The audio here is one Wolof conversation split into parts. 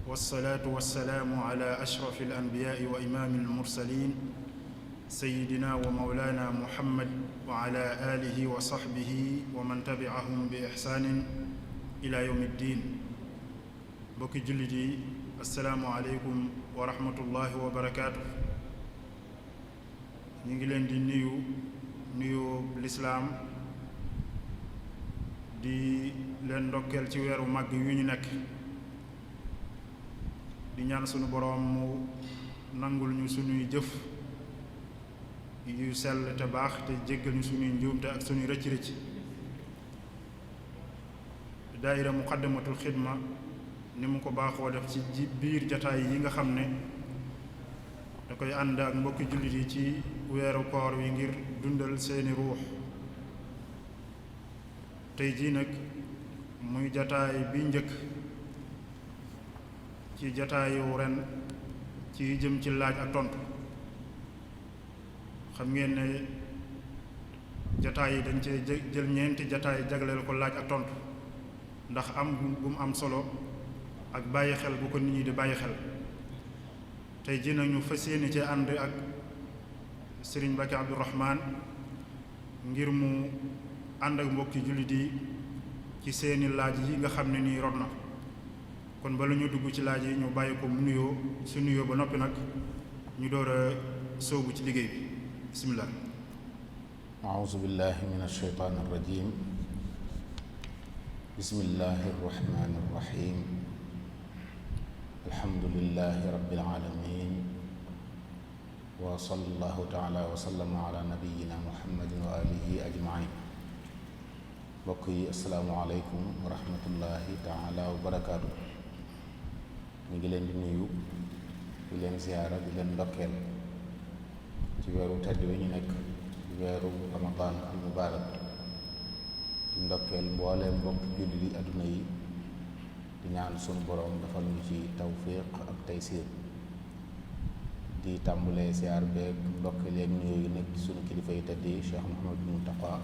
والصلاة والسلام على أشرف الأنبياء وإمام المرسلين سيدنا ومولانا محمد وعلى آله وصحبه ومن تبعهم بإحسان إلى يوم الدين. بوكي جلدي السلام عليكم ورحمة الله وبركاته. نيجي لين دي نيو الإسلام di leen ndokkeel ci weeru màgg yu ñu nekk di ñaan sunu boroom mu nangul ñu sunuy jëf yu sell te baax te jéggal ñu sunuy njuumte ak sunuy rëcc-rëcc. daayira muqaddamatul xidma ni mu ko baaxoo def ci biir jataay yi nga xam ne da koy ànd ak mbokki jullit yi ci weeru koor wi ngir dundal seeni ruux. tey jii nag muy jataay bi njëkk ci jataayu ren ci jëm ci laaj ak tontu. xam ngeen ne jataay yi dañ cee jël ñeenti jataay jagleel ko laaj ak tontu ndax am bu mu am solo ak bàyyi xel bu ko nit ñi di bàyyi xel. tey jii nag ñu fas yéene cee ànd ak Serigne Mbacké Abdourahmane ngir mu ànd ak mbokki jullit yi ci seeni laaj yi nga xam ne nii rot na. kon bala ñu dugg ci laaj yi ñu bàyyi ko mu nuyoo su nuyoo ba noppi nag ñu door a sóobu ci liggéey bi. bismillah. a'uuzu billahi min ash-shaytaani ar-rajiim. bismillahi ar-rahmaani ar-rahiim. alhamdulillahi rabbil aalamiin. wa sallallahu ta'ala wa sallama ala nabiyyina muhammadin wa alihi ajma'iin. mbokk yi asalaamaaleykum wa rahmatullahi taala wa barakaatu. ñu ngi leen di nuyu di leen ziyaara di leen ndokkeel ci weeru tedd wi ñu nekk di weeru ramadan al mubaarak di ndokkeel mbooleem mbokk jullit yi adduna yi di ñaan sunu boroom defal ñu ci tawfiq ak taysiir. di tàmbulee ziyaar beeg ndokkeel yeeg nuyoo yi nekk ci sunu kilifa yi tedd yi Cheikh Mouhamadou Mountakha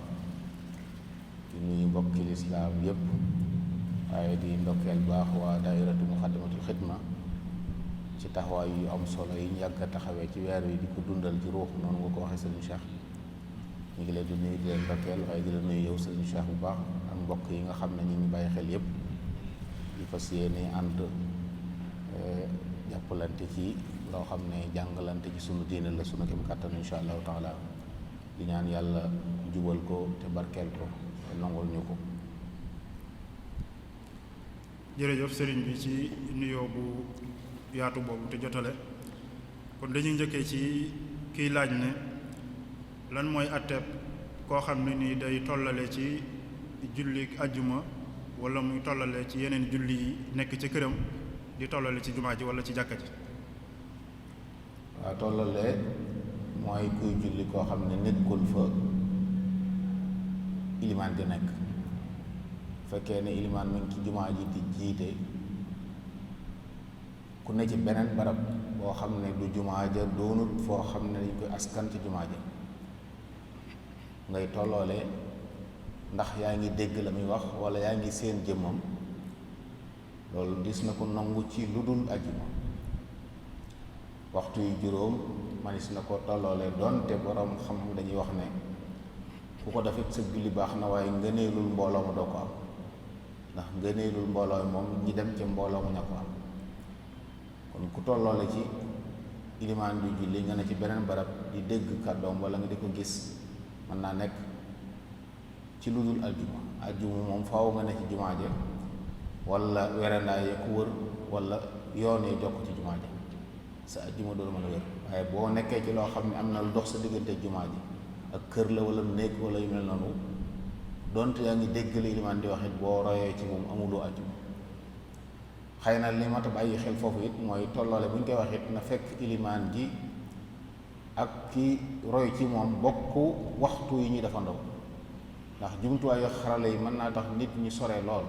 di nuyu mbokki lislaam yépp waaye di ndokkeel baax waa daairatu muqaddamatul xidma ci taxawaay yu am solo yi ñu yàgg a taxawee ci weer wi di ko dundal ci ruux noonu nga ko waxee sëriñ Cheikh. ñu ngi leen di nuyu di leen ndokkeel waaye di la nuyu yow sëriñ Cheikh bu baax ak mbokk yi nga xam ne ñu ngi bàyyi xel yépp di fas yéene ànd jàppalante ci loo xam ne jàngalante ci sunu diine la sunu kem kàttan insha allahu taala di ñaan yàlla jubal ko te barkeel ko nangul ñu ko. jërëjëf sëriñ bi ci nuyoo bu yaatu boobu te jotale. kon dañuy njëkkee ci kiy laaj ne lan mooy àtteeb koo xam ne nii day tollale ci julli ajjuma wala muy tollale ci yeneen julli yi nekk ci këram di tollale ci jumaa ji wala ci jàkka ji. waaw tollale mooy kuy julli koo xam ne nekkul fa ilimaan di nekk. fekkee ne ilimaan mi ngi ci jumaa ji di jiite ku ne ci beneen barab boo xam ne du jumaa ja doonut foo xam ne dañ koy askan ci jumaa ja ngay tolloole ndax yaa ngi dégg la muy wax wala yaa ngi seen jëmmam loolu gis na ko nangu ci lu dul ajjuma. waxtu yu juróom manis na ko tolloole doonte borom xam dañuy wax ne ku ko defit sa julli baax na waaye ngëneelul mbooloo ma doo ko am ndax ngëneelul mbooloo moom ñi dem ca mbooloo ma ña ko am. kon ku tolloole ci ilimaan bi julli nga ne ci beneen barab di dégg kàddoom wala nga di ko gis mën naa nekk ci lu dul aljuma moom faaw nga ne ci jumaa ja wala werandaay ya ku wër wala yoon yi jokk ci jumaa ja sa aljuma doolu mën a wér. waaye boo nekkee ci loo xam ne am na lu dox sa diggante jumaa ji ak kër la wala néeg wala yu mel noonu donte yaa ngi dégg li ilimaan di wax it boo royee ci moom amuloo ajjuma. xëy na li ma ta bàyyi xel foofu it mooy tolloole bu ñu koy wax it na fekk ilimaan ji ak ki roy ci moom bokk waxtu yi ñuy defandoo ndax jumtuwaayu xarala yi mën naa tax nit ñi sore lool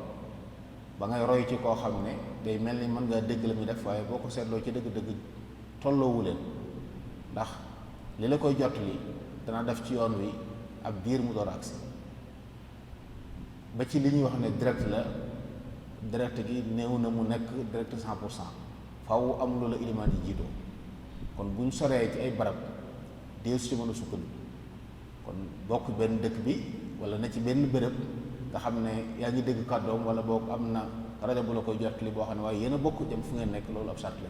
ba ngay roy ci koo xam ne day mel ni mën ngaa dégg la muy def waaye boo ko seetloo ci dëgg-dëgg tolloowu leen ndax li la koy jot li dana def ci yoon wi ab diir mu door agsi ba ci li ñuy wax ne direct la direct gi néew na mu nekk direct 100%, faaw am loola ilimaan yi jiitoo. kon buñ soree ci ay barab dee su ci mën a sukkandiku, kon bokk benn dëkk bi wala na ci benn béréb nga xam ne yaa ngi dégg kàddoom wala boog am na rajo bu la koy jottali boo xam ne waaye yéen a bokk jëm fu ngeen nekk, loolu ab sart la.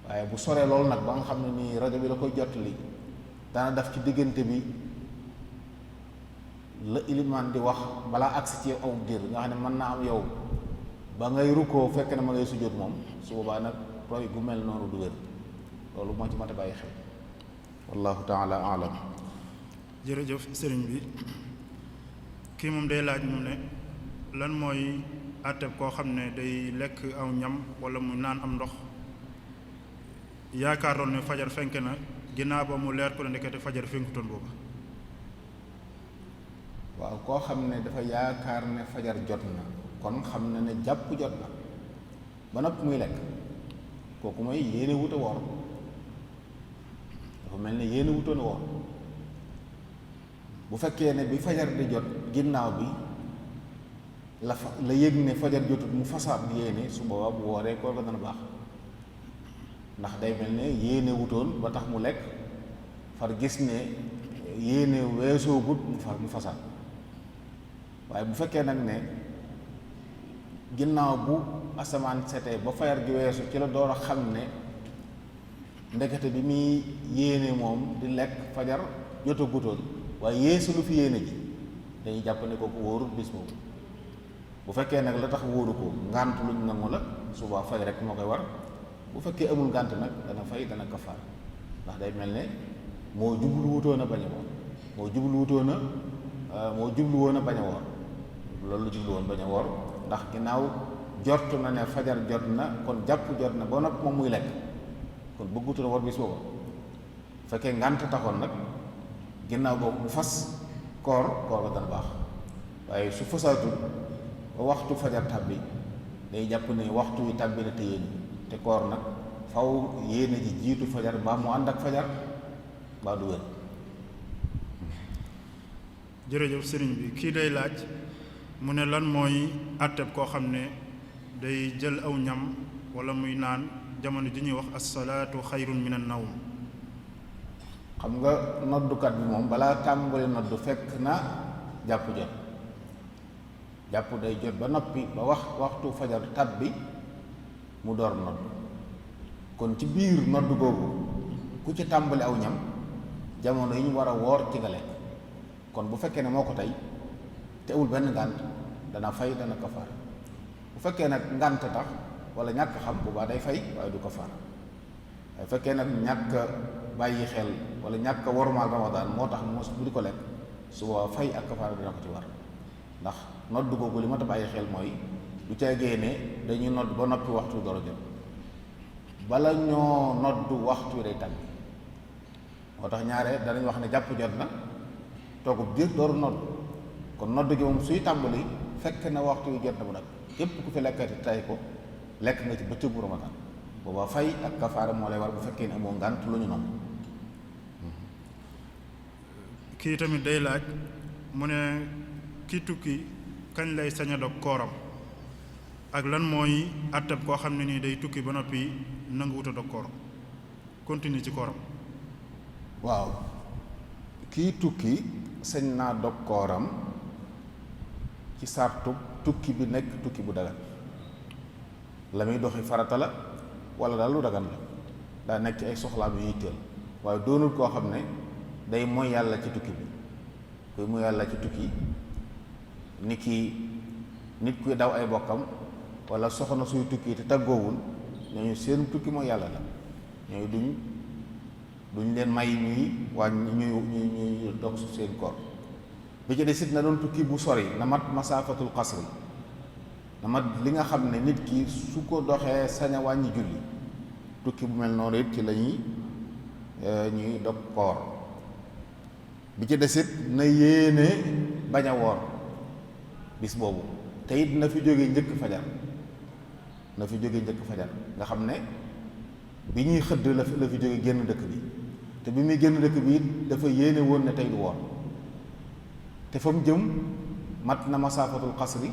waaye bu soree loolu nag ba nga xam ne nii rajo bi la koy jottali dana def ci diggante bi la ilimaan di wax balaa agsi ci aw diir nga xam ne mën naa am yow ba ngay rukkoo fekk na ma ngay sujjóot moom, su boobaa nag roy gu mel noonu du wér. loolu moo ci mat a bàyyi xel. wallahu taala alam. jërëjëf sëriñ bi, kii moom day laaj mu ne lan mooy àtteb koo xam ne day lekk aw ñam wala mu naan am ndox yaakaaroon ne fajar fenk na, ginnaaw ba mu leer ko ne ndekete fajar fenkutoon booba. waaw koo xam ne dafa yaakaar ne fajar jot na, kon xam na ne jàpp jot na ba noppi muy lekk, kooku mooy yéene wut a woor, dafa mel ne yéene wutoon a woor. bu fekkee ne bi fajar di jot ginnaaw bi la yëg ne fajar jotut mu fasaat yéene, su boobaa bu wooree koor ga dana baax, ndax day mel ne yéene wutoon ba tax mu lekk, far gis ne yéene weesoo gut mu fasaat. waaye bu fekkee nag ne ginnaaw bu asamaan setee ba fajar gi weesu ci la door a xam ne ndekete bi muy yéene moom di lekk fajar jotagutoon, waaye yeesu lu fi yéene ji, dañuy jàpp ne kooku wóorut bis boobu. bu fekkee nag la tax wóoru ko ngànt luñ nangu la, suba fay rek moo koy war. bu fekkee amul ngànt nag dana fay, dana kafaar, ndax day mel ne moo jublu wutoon a bañ a woor, moo jublu woon a bañ a woor, loolu la jublu woon bañ a woor, ndax ginnaaw jort na ne fajar jot na, kon jàpp jot na ba noppi moom muy lekk, kon bëggutoon a woor bis boobu. bu fekkee ngànt taxoon nag ginnaaw boobu mu fas koor ba dana baax. waaye su fasaatul ba waxtu fajar tàbbi, day jàpp ne waxtu wi tàbbi na te yéene, te koor nag faw yéene ji jiitu fajar mbaa mu ànd ak fajar mbaa du wér. jërëjëf sëriñ bi, kii day laaj mu ne lan mooy àtteb koo xam ne day jël aw ñam wala muy naan jamono ji ñuy wax as-salaatu xayrun min an-nawm. xam nga noddukat bi moom balaa tàmbali noddu fekk na jàpp jot, jàpp day jot ba noppi ba waxtu fajar tàbbi mu door nodd. kon ci biir nodd googu ku ci tàmbali aw ñam jamono yi ñu war a woor ci nga lekk, kon bu fekkee ne moo ko tey te awul benn ngànt dana fay, dana kafaara. bu fekkee nag ngànt tax wala ñàkk xam bu baax day fay waaye du kafaara. waaye fekkee nag ñàkk bàyyi xel wala ñàkk wormaal ramadaan moo tax mos bu di ko lekk, su boobaa fay ak kafaara dina ko ci war, ndax nodd googu li ma ta bàyyi xel mooy du caagee ne dañuy nodd ba noppi waxtu door a jot, bala ñoo nodd waxtu wi day tàbbi. moo tax ñaare danañ wax ne jàpp jot na toogub diir dooru nodd, kon nodd gi moom suy tàmbali fekk na waxtu wi jot na bu nag képp ku fi lekkati tay ko lekk nga ci bëccëgu ramadaan, boobaa fay ak kafaara moo lay war bu fekkee ne amoo ngànt lu ñu noonu. kii tamit day laaj mu ne ki tukki kañ lay sañ a dog kooram, ak lan mooy àttab koo xam ne nii day tukki ba noppi nanguwut a dog kooram, continue ci kooram. waaw kii tukki sañ naa dog kooram ci sartu tukki bi nekk tukki bu dagan, la muy doxi farata la wala daal lu dagan la, daa nekk ci ay soxlaam yu yitteel, waaye doonul koo xam ne day mooy yàlla ci tukki bi. kuy mooy yàlla ci tukki nit kuy daw ay bokkam wala soxna suy tukki te tàggoowul, ñooñu seen tukki mooy yàlla la, ñooñu duñ leen may ñuy dog seen koor. bi ci des it na doon tukki bu sori, na mat masaafatul qasri, na mat li nga xam ne nit ki su ko doxee sañ a wàññi julli. tukki bu mel noonu it ci la ñuy dog koor. bi ci des it na yéene bañ a woor bis boobu, te it na fi jóge njëkk fajar, nga xam ne bi ñuy xëdd la fi jóge génn dëkk bi, te bi muy génn dëkk bi it dafa yéene woon ne tey du woor, te fa mu jëm mat na masaafatul xasri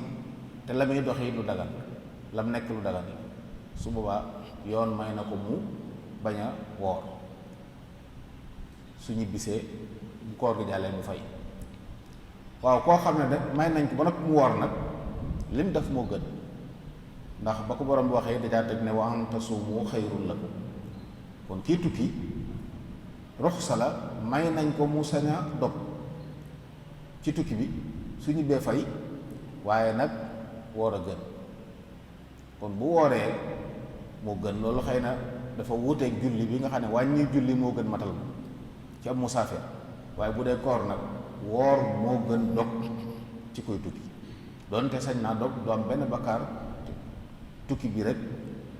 te la muy dox yi lu dagan lam nekk lu dagan su boobaa yoon may na ko mu bañ a woor su ñibbisee bu koor gi jàllee mu fay. waaw koo xam ne de may nañ ko ba nag mu woor nag lim def moo gën ndax ba ko borom bi waxee dajaa teg ne wa an tasuumu xayrun lakum kon kii tukki ruxsa la may nañ ko mu sañ a dog ci tukki bi su ñibbee fay waaye nag woor a gën kon bu wooree moo gën loolu xëy na dafa wuuteeg julli bi nga xam ne wàññi julli moo gën matal ma ci am musaafir waaye bu dee koor nag woor moo gën dog ci koy tukki doonte sañ naa dog du am benn bakkaar tukki bi rek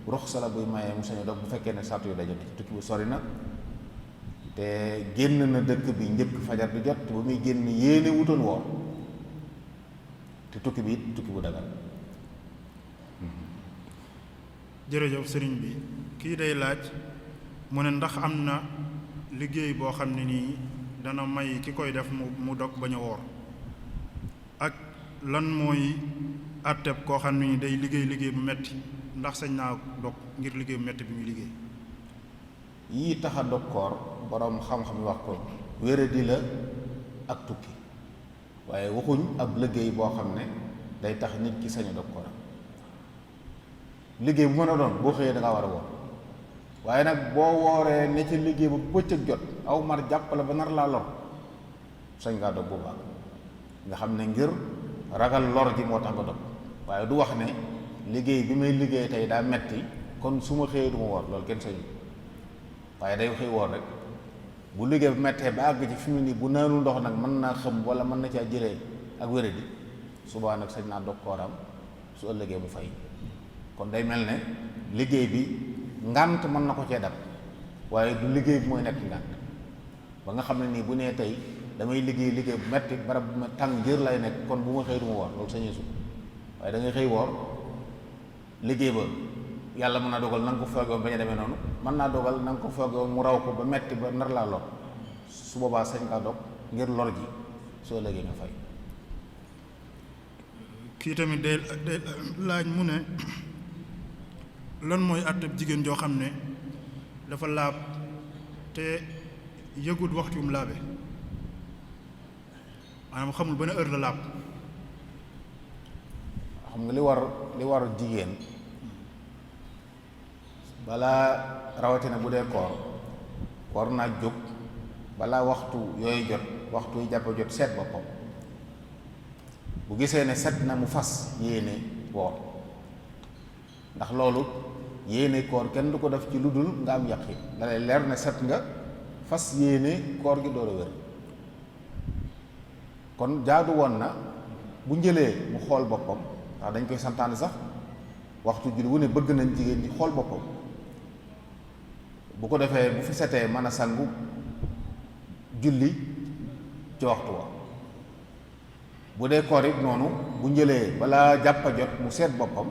ruxsa la buy mayee mu sañ a dog bu fekkee ne sartu yu daje ci tukki bu sori na te génn na dëkk bi njëkk fajar bi jot te ba muy génn yéene wutoon woor te tukki bi it tukki bu dagal. jërëjëf sëriñ bi kii day laaj mu ne ndax am na liggéey boo xam ne nii dana may ki koy def mu dog bañ a woor ak lan mooy àtteb koo xam ne nii day liggéey bu metti ndax sañ naa dog ngir liggéey bu metti bi muy liggéey. yii tax a dog koor boroom xam-xam yi wax ko wéradi la ak tukki waaye waxuñ ab liggéey boo xam ne day tax nit ki sañ a dog kooram liggéey bu mën a doon boo xëyee da ngaa war a woor waaye nag boo wooree ne ci liggéey bu bëccëg jot aw mar jàppale ba nar laa lor sañ ngaa dog bu baax nga xam ne ngir ragal lor ji moo tax nga dog waaye du wax ne liggéey bi may liggéey tey daa metti kon su ma xëyee du ma woor loolu kenn sañu waaye day xëy woor rek bu liggéey bu mettee ba àgg ci fi mu nii bu naanul ndox nag mën naa xam wala mën na caa jëlee ak wéradi subaa nag sañ naa dog kooram su ëllëgee mu fay kon day mel ne liggéey bi ngànt mën na ko cee dab waaye du liggéey bi mooy nekk ngànt ba nga xam ne nii bu nee tey damay liggéey bu metti barab bu ma tàng jër lay nekk kon bu ma xëy du ma woor loolu sañee su waaye da ngay xëy woor liggéey ba yàlla mën naa dogal na nga ko foogewoon bañ a demee noonu mën naa dogal na nga ko foogewoon mu raw ko ba metti ba nar laa lor su boobaa sañ ngaa dog ngir lor ji soo léegi nga fay. kii tamit day laaj mu ne lan mooy àttab jigéen joo xam ne dafa laab te yëgut waxtu mu laabe maanaam xamul ba ne heure la laab. xam nga li war jigéen balaa rawatina bu dee koor war naa jóg balaa waxtu yooyu jot waxtu yi jàpp jot seet boppam bu gisee ne set na mu fas yéene woor ndax loolu yéene koor kenn du ko def ci lu dul nga am yaqin da lay leer ne set nga fas yéene koor gi door a wér kon jaadu woon na bu njëlee mu xool boppam ndax dañ koy santaane sax waxtu julli wu ne bëgg nañ jigéen di xool boppam bu ko defee bu fi setee mën a sangu julli ci waxtu wa bu dee koor it noonu bu njëlee balaa jàppa jot mu seet boppam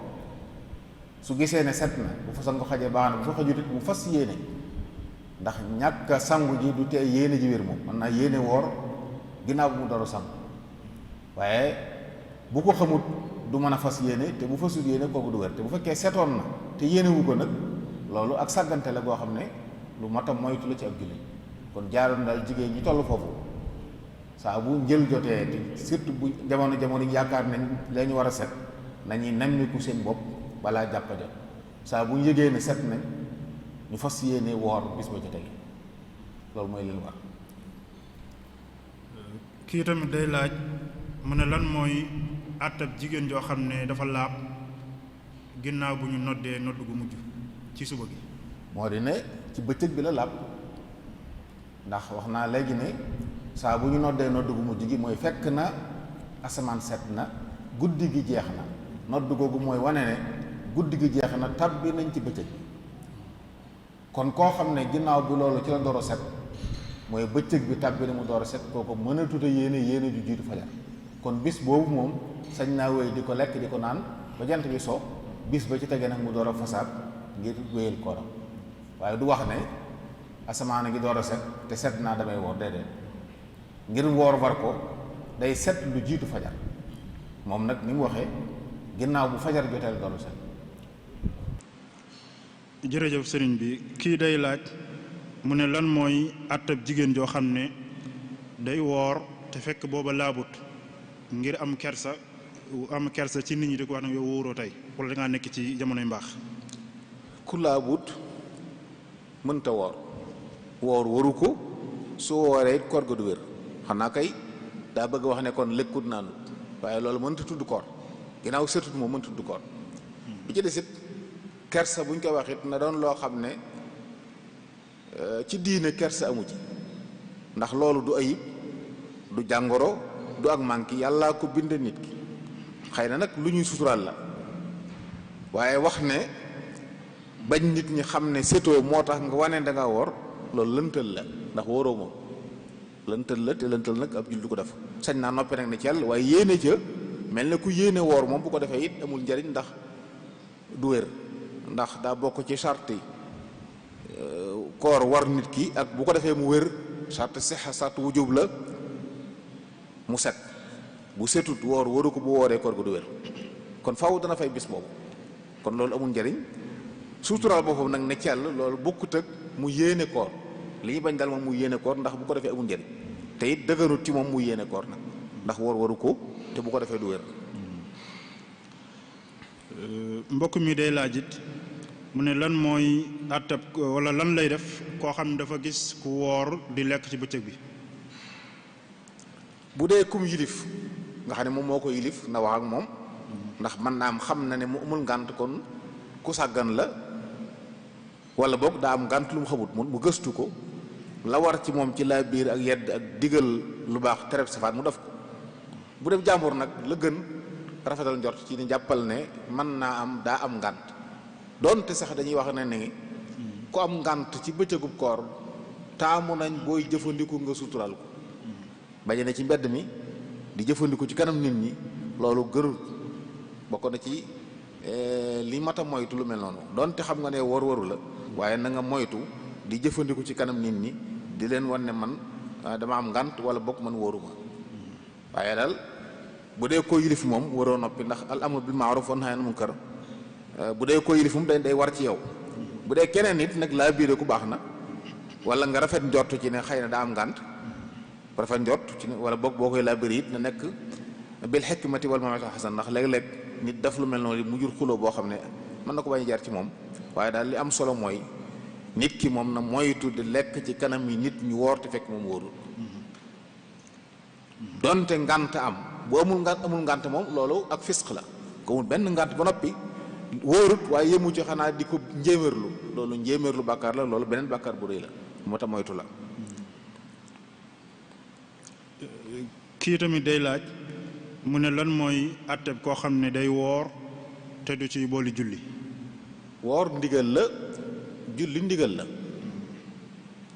su gisee ne set na bu fa sangu xaje baax na bu fa xajut it mu fas yéene ndax ñàkk sangu ji du tee yéene ji wér moom mën naa yéene woor ginnaaw bu mu doru sangu waaye bu ko xamut du mën a fas yéene te bu fasut yéene kooku du wér te bu fekkee setoon na te yéene wu ko nag loolu ak sàggante la goo xam ne lu matam moytu la ci ab jullit kon jaaroon daal jigéen ñi toll foofu saa bu njël jotee te surtout bu jamono yaakaar nañ la ñu war a set nañuy nemmiku seen bopp balaa jàppa jot saa bu ñu yëgee ne set nañ ñu fas yéene woor bis ba ca tey loolu mooy leen war. kii tamit day laaj mu ne lan mooy àttab jigéen joo xam ne dafa laab ginnaaw bu ñu noddee nodd gu mujj ci suba gi. moo di ne ci bëccëg bi la laab ndax wax naa léegi ne saa bu ñu noddee nodd gu mujj gi mooy fekk na asamaan set na guddi gi jeex na nodd googu mooy wane ne guddi gi jeex na tàbbi nañ ci bëccëg kon koo xam ne ginnaaw bi loolu ci la door a set mooy bëccëg bi tàbbi na mu door a set kooku mën a tuta yéene ju jiitu fajar kon bis boobu moom sañ naa wéy di ko lekk di ko naan ba jant bi so bis ba ci tege nag mu door a fasaat ngir wéyal kooram waaye du wax ne asamaan gi door a set te set naa damay woor déedéet ngir woor war ko day set lu jiitu fajar moom nag ni mu waxee ginnaaw bu fajar joteel doolu set. jërëjëf sëriñ bi kii day laaj mu ne lan mooy àttab jigéen joo xam ne day woor te fekk booba laabut ngir am kersa ci nit ñi di ko wax nag yow wóoroo tey wala dangaa nekk ci jamonoy mbaax. ku laabut mënta woor waru ko su wooree koor ga du wér xanaa kay daa bëgg wax ne kon lekkut naanut waaye loolu mënta tudd koor ginnaaw setut moom mënta tudd koor bi ci desit kersa buñ koy wax it na doon loo xam ne ci diine kersa amu ci ndax loolu du ayib du jàngoro du ak manki yàllaa ko bind nit ki xëy na nag lu ñuy suturaal la waaye wax ne bañ nit ñi xam ne setoo moo tax nga wane da nga woor loolu lëntal la ndax wóoroo moom lëntal la te lëntal nag ab jul du ko def sañ naa noppi nag ne ci yàlla waaye yéene ca mel ne ku yéene woor moom bu ko defee it amul njariñ ndax du wér ndax daa bokk ci charte yi koor war nit ki ak bu ko defee mu wér charte sixa charte wujub la mu set bu setut woor waru ko bu wooree koor gu du wér kon faaw dana fay bis boobu kon loolu amul njariñ suturaal boppam nag ne ci yàlla loolu bokkut ak mu yéene koor li ñu bañ daal moom mu yéene koor ndax bu ko defee amul njariñ te it dëgganut ci moom mu yéene koor nag ndax woor waru ko te bu ko defee du wér. mbokk mi day laajit mu ne lan mooy àttab wala lan lay def koo xam ne dafa gis ku woor di lekk ci bëccëg bi. bu dee kum yilif nga xam ne moom moo ko yilif na wax ak moom ndax man naa am xam na ne mu amul ngànt kon ku sàggan la wala boog daa am ngànt lu mu xamut mu gëstu ko la war ci moom ci laa biir ak yedd ak digal lu baax tereb safaat mu def ko bu def jàmbur nag la gën rafetal njort ci ni jàppal ne mën naa am daa am ngànt doonte sax dañuy wax ne ni ku am ngànt ci bëccëgub koor taamu nañ booy jëfandiku nga suturaal ko bañ ne ci mbedd mi di jëfandiku ci kanam nit ñi loolu gërul bokk na ci li mat a moytu lu mel noonu doonte xam nga ne waru la waaye na nga moytu di jëfandiku ci kanam nit ñi di leen wan ne man dama am ngànt wala bokk man wóoruma waaye daal bu dee ko yilif moom waroo noppi ndax al amru bil ma'ruf wa nahyi anil munkar bu dee ko yilif moom day war ci yow bu dee keneen nit nag laa biire ku baax na wala nga rafet njort ci ne xëy na daa am ngànt rafet njort ci ne wala boog boo koy laa biire it na nekk bil hikmati wal maw'izatil hasana ndax léeg-léeg nit daf lu mel noonu mu jur xuloo boo xam ne mën na ko bañ a jaar ci moom waaye daal li am solo mooy nit ki moom na moytu di lekk ci kanam yi nit ñu woor te fekk moom wóorul donte ngànt am bu amul ngànt moom loolu ak fisq la ko amul benn ngànt ba noppi wóorut waaye yëmu ci xanaa di ko njéeméerlu loolu njéeméerlu bàkkaar la loolu beneen bàkkaar bu rëy la moo tax moytu la. kii tamit day laaj mu ne lan mooy àtteb koo xam ne day woor te du ci booli julli. woor ndigal la julli ndigal la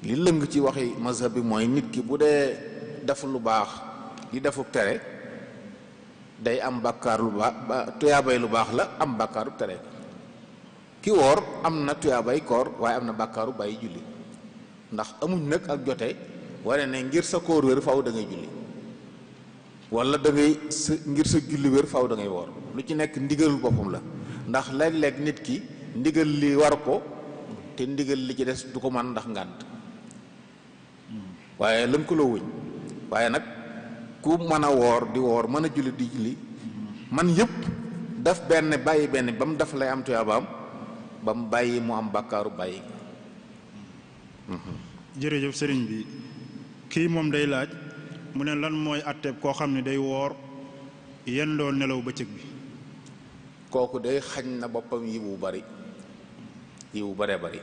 li lëng ci waxi mazhab bi mooy nit ki bu dee def lu baax di defu tere day am bàkkaar lu baax tuyaabay lu baax la am bàkkaaru tere ki woor am na tuyaabay koor waaye am na bàkkaaru bàyyi julli ndax amuñ nag ak jote wane ne ngir sa koor wér faaw da ngay julli wala da ngay ngir sa julli wér faaw da ngay woor lu ci nekk ndigalul boppam la ndax léeg-léeg nit ki ndigal li war ko te ndigal li ci des du ko man ndax ngànt waaye lënkaloo wuñ waaye nag ku mën a woor di woor mën a julli di julli man yëpp daf benn bàyyi benn ba mu daf lay am tuyaabaam ba mu bàyyi mu am bàkkaaru bàyyi. jërëjëf sëriñ bi kii moom day laaj mu ne lan mooy àtteeb koo xam ne day woor yendoo nelaw bëccëg bi. kooku day xañ na boppam yi bu bari yi bu baree bari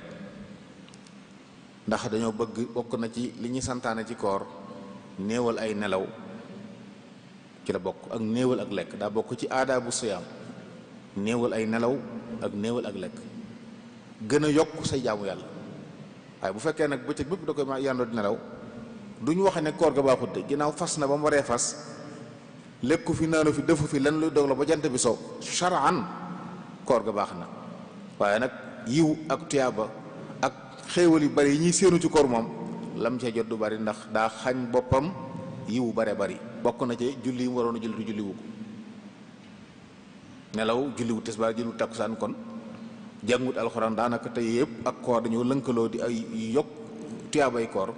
ndax dañoo bëgg bokk na ci li ñuy santaane ci koor néewal ay nelaw ci la bokk ak néewal ak lekk daa bokk ci aadaabu siyaam néewal ay nelaw ak néewal ak lekk gën a yokk say jaamu yàlla waaye bu fekkee nag bëccëg bépp da koy ma yàndoo di nelaw duñu waxe ne koor ga baaxut de ginnaaw fas na ba mu waree fas lekku fi naanu fi defu fi lan luy dog la ba jant bi soo shar'an koor ga baax na waaye nag yiw ak tuyaaba ak xéewal yu bari yi ñuy séenu ci koor moom lam ca jot du bari ndax daa xañ boppam yiwu bare bari bokk na ci julli yi mu waroon a julli du julli wu ko nelaw julliwu tisbaar julliwu takkusaan kon jàngut alxuraan daanaka tey yëpp ak koor dañoo lënkaloo di ay yokk tuyaabay koor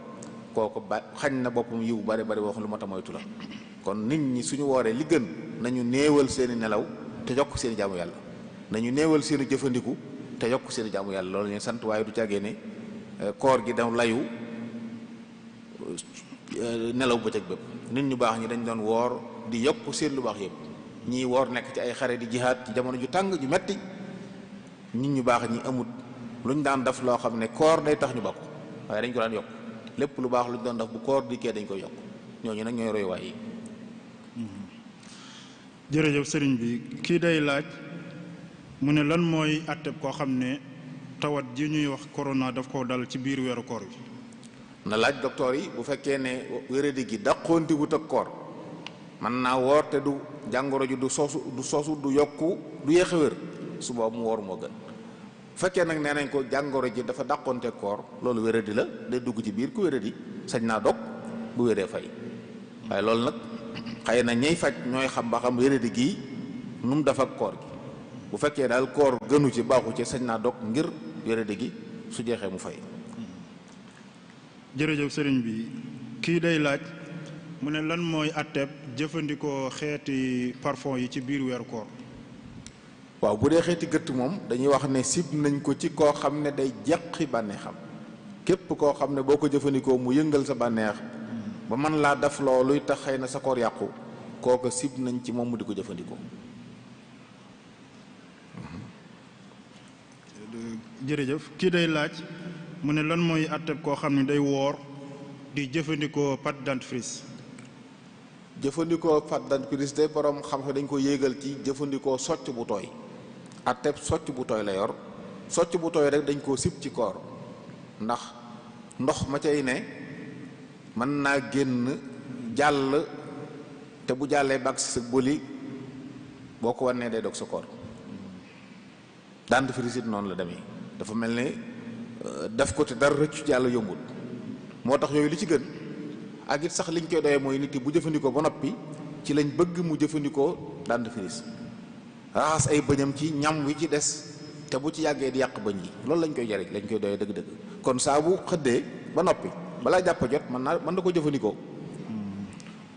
kooku ba xañ na boppam yiw bari bari boo xam lu mat a moytu la. kon nit ñi suñu wooree li gën nañu néewal seeni nelaw te yokk seeni jaamu yàlla, nañu néewal seeni jëfandiku te yokk seeni jaamu yàlla. loolu ñu sant waaye du càggee ne koor gi daw layu nelaw bëccëg bépp. nit ñu baax ñi dañ doon woor di yokk seen lu baax yëpp. ñii woor nekk ci ay xare di jihaad ci jamono ju tàng ju metti. nit ñu baax ñi amut luñ daan def loo xam ne koor day tax ñu bokk waaye dañ ko daan yokk. lépp lu baax luñ doon def bu koor dikkee dañ koy yokk. ñooñu nag ñooy royuwaay yi. jërëjëf sëriñ bi kii day laaj mu ne lan mooy àtteb koo xam ne tawat ji ñuy wax corona daf koo dal ci biir weeru koor bi. na laaj docteur yi bu fekkee ne wéradi gi daqoonti wut ak koor mën naa woor te du jàngoro ji du sosu du yokku du yéex a wér su boobu mu woor moo gën. bu fekkee nag nee nañ ko jàngoro ji dafa dàqonte koor loolu wéradi la day dugg ci biir ku wéradi sañ naa dog bu wéree fay waaye loolu nag xëy na ñey faj ñooy xam ba xam wéradi gii nu mu def ak koor gi. bu fekkee daal koor gënu ci baaxu ci sañ naa dog ngir wéradi gi su jeexee mu fay. jërëjëf sëriñ bi kii day laaj mu ne lan mooy àtteeb jëfandikoo xeeti parfum yi ci biir weeru koor. waaw bu dee xeeti gëtt moom dañuy wax ne sib nañ ko ci koo xam ne day jeqi bànneexam. képp koo xam ne boo ko jëfandikoo mu yëngal sa bànneex ba mën laa def looluy tax xëy na sa koor yàqu kooku sib nañ ci moom mu di ko jëfandikoo. jërëjëf kii day laaj mu ne lan mooy àtteeb koo xam ne day woor di jëfandikoo pâte dentifrice. jëfandikoo pâte dentifrice de borom xam-xam dañ ko yéegal ci jëfandikoo socc bu tooy. àtteeb socc bu tooy la yor. socc bu tooy rek dañ koo sib ci koor ndax ndox ma cay ne mën naa génn jàll te bu jàllee bàgg si sa bëli boo ko wannee day dog sa koor. dentifrice it noonu la demee dafa mel ne def ko te dara rëccu jàll yombul moo tax yooyu li ci gën ak it sax liñ koy doyee mooy nit ki bu jëfandikoo ba noppi ci lañ bëgg mu jëfandikoo dentifrice raxas ay bëñam ci ñam wi ci des te bu ci yàggee di yàq bëñ yi loolu lañ koy jariñ lañ koy doyee dëgg-dëgg. kon saa bu xëddee ba noppi balaa jàpp jot mën na ko jëfandikoo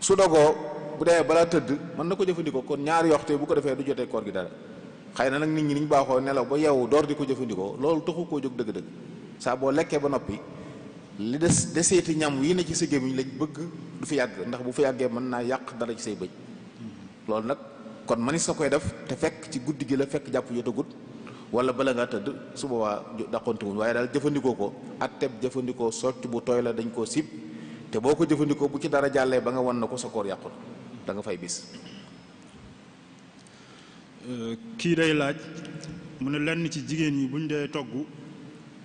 su dogoo bu dee balaa tëdd mën na ko jëfandikoo kon ñaari waxtu bu ko defee du jotee koor gi dara. xëy na nag nit ñi niñ baaxoo nelaw ba yeewu door di ko jëfandikoo loolu taxu koo jóg dëgg-dëgg saa boo lekkee ba noppi li deseeti ñam yi ne ci sa gémmiñ lañ bëgg du fi yàgg ndax bu fi yàggee mën naa yàq dara ci say bëñ. loolu nag kon manis na koy def te fekk ci guddi gi la fekk jàpp yotagut wala bala ngaa tëdd su boobaa daqonte wuñ waaye daal jëfandikoo ko atteb jëfandikoo socc bu tooy la dañ koo sib te boo ko jëfandikoo bu ci dara jàllee ba nga wan na ko sa koor yàqu da nga fay bis. kii day laaj mu ne lenn ci jigéen ñi buñ dee togg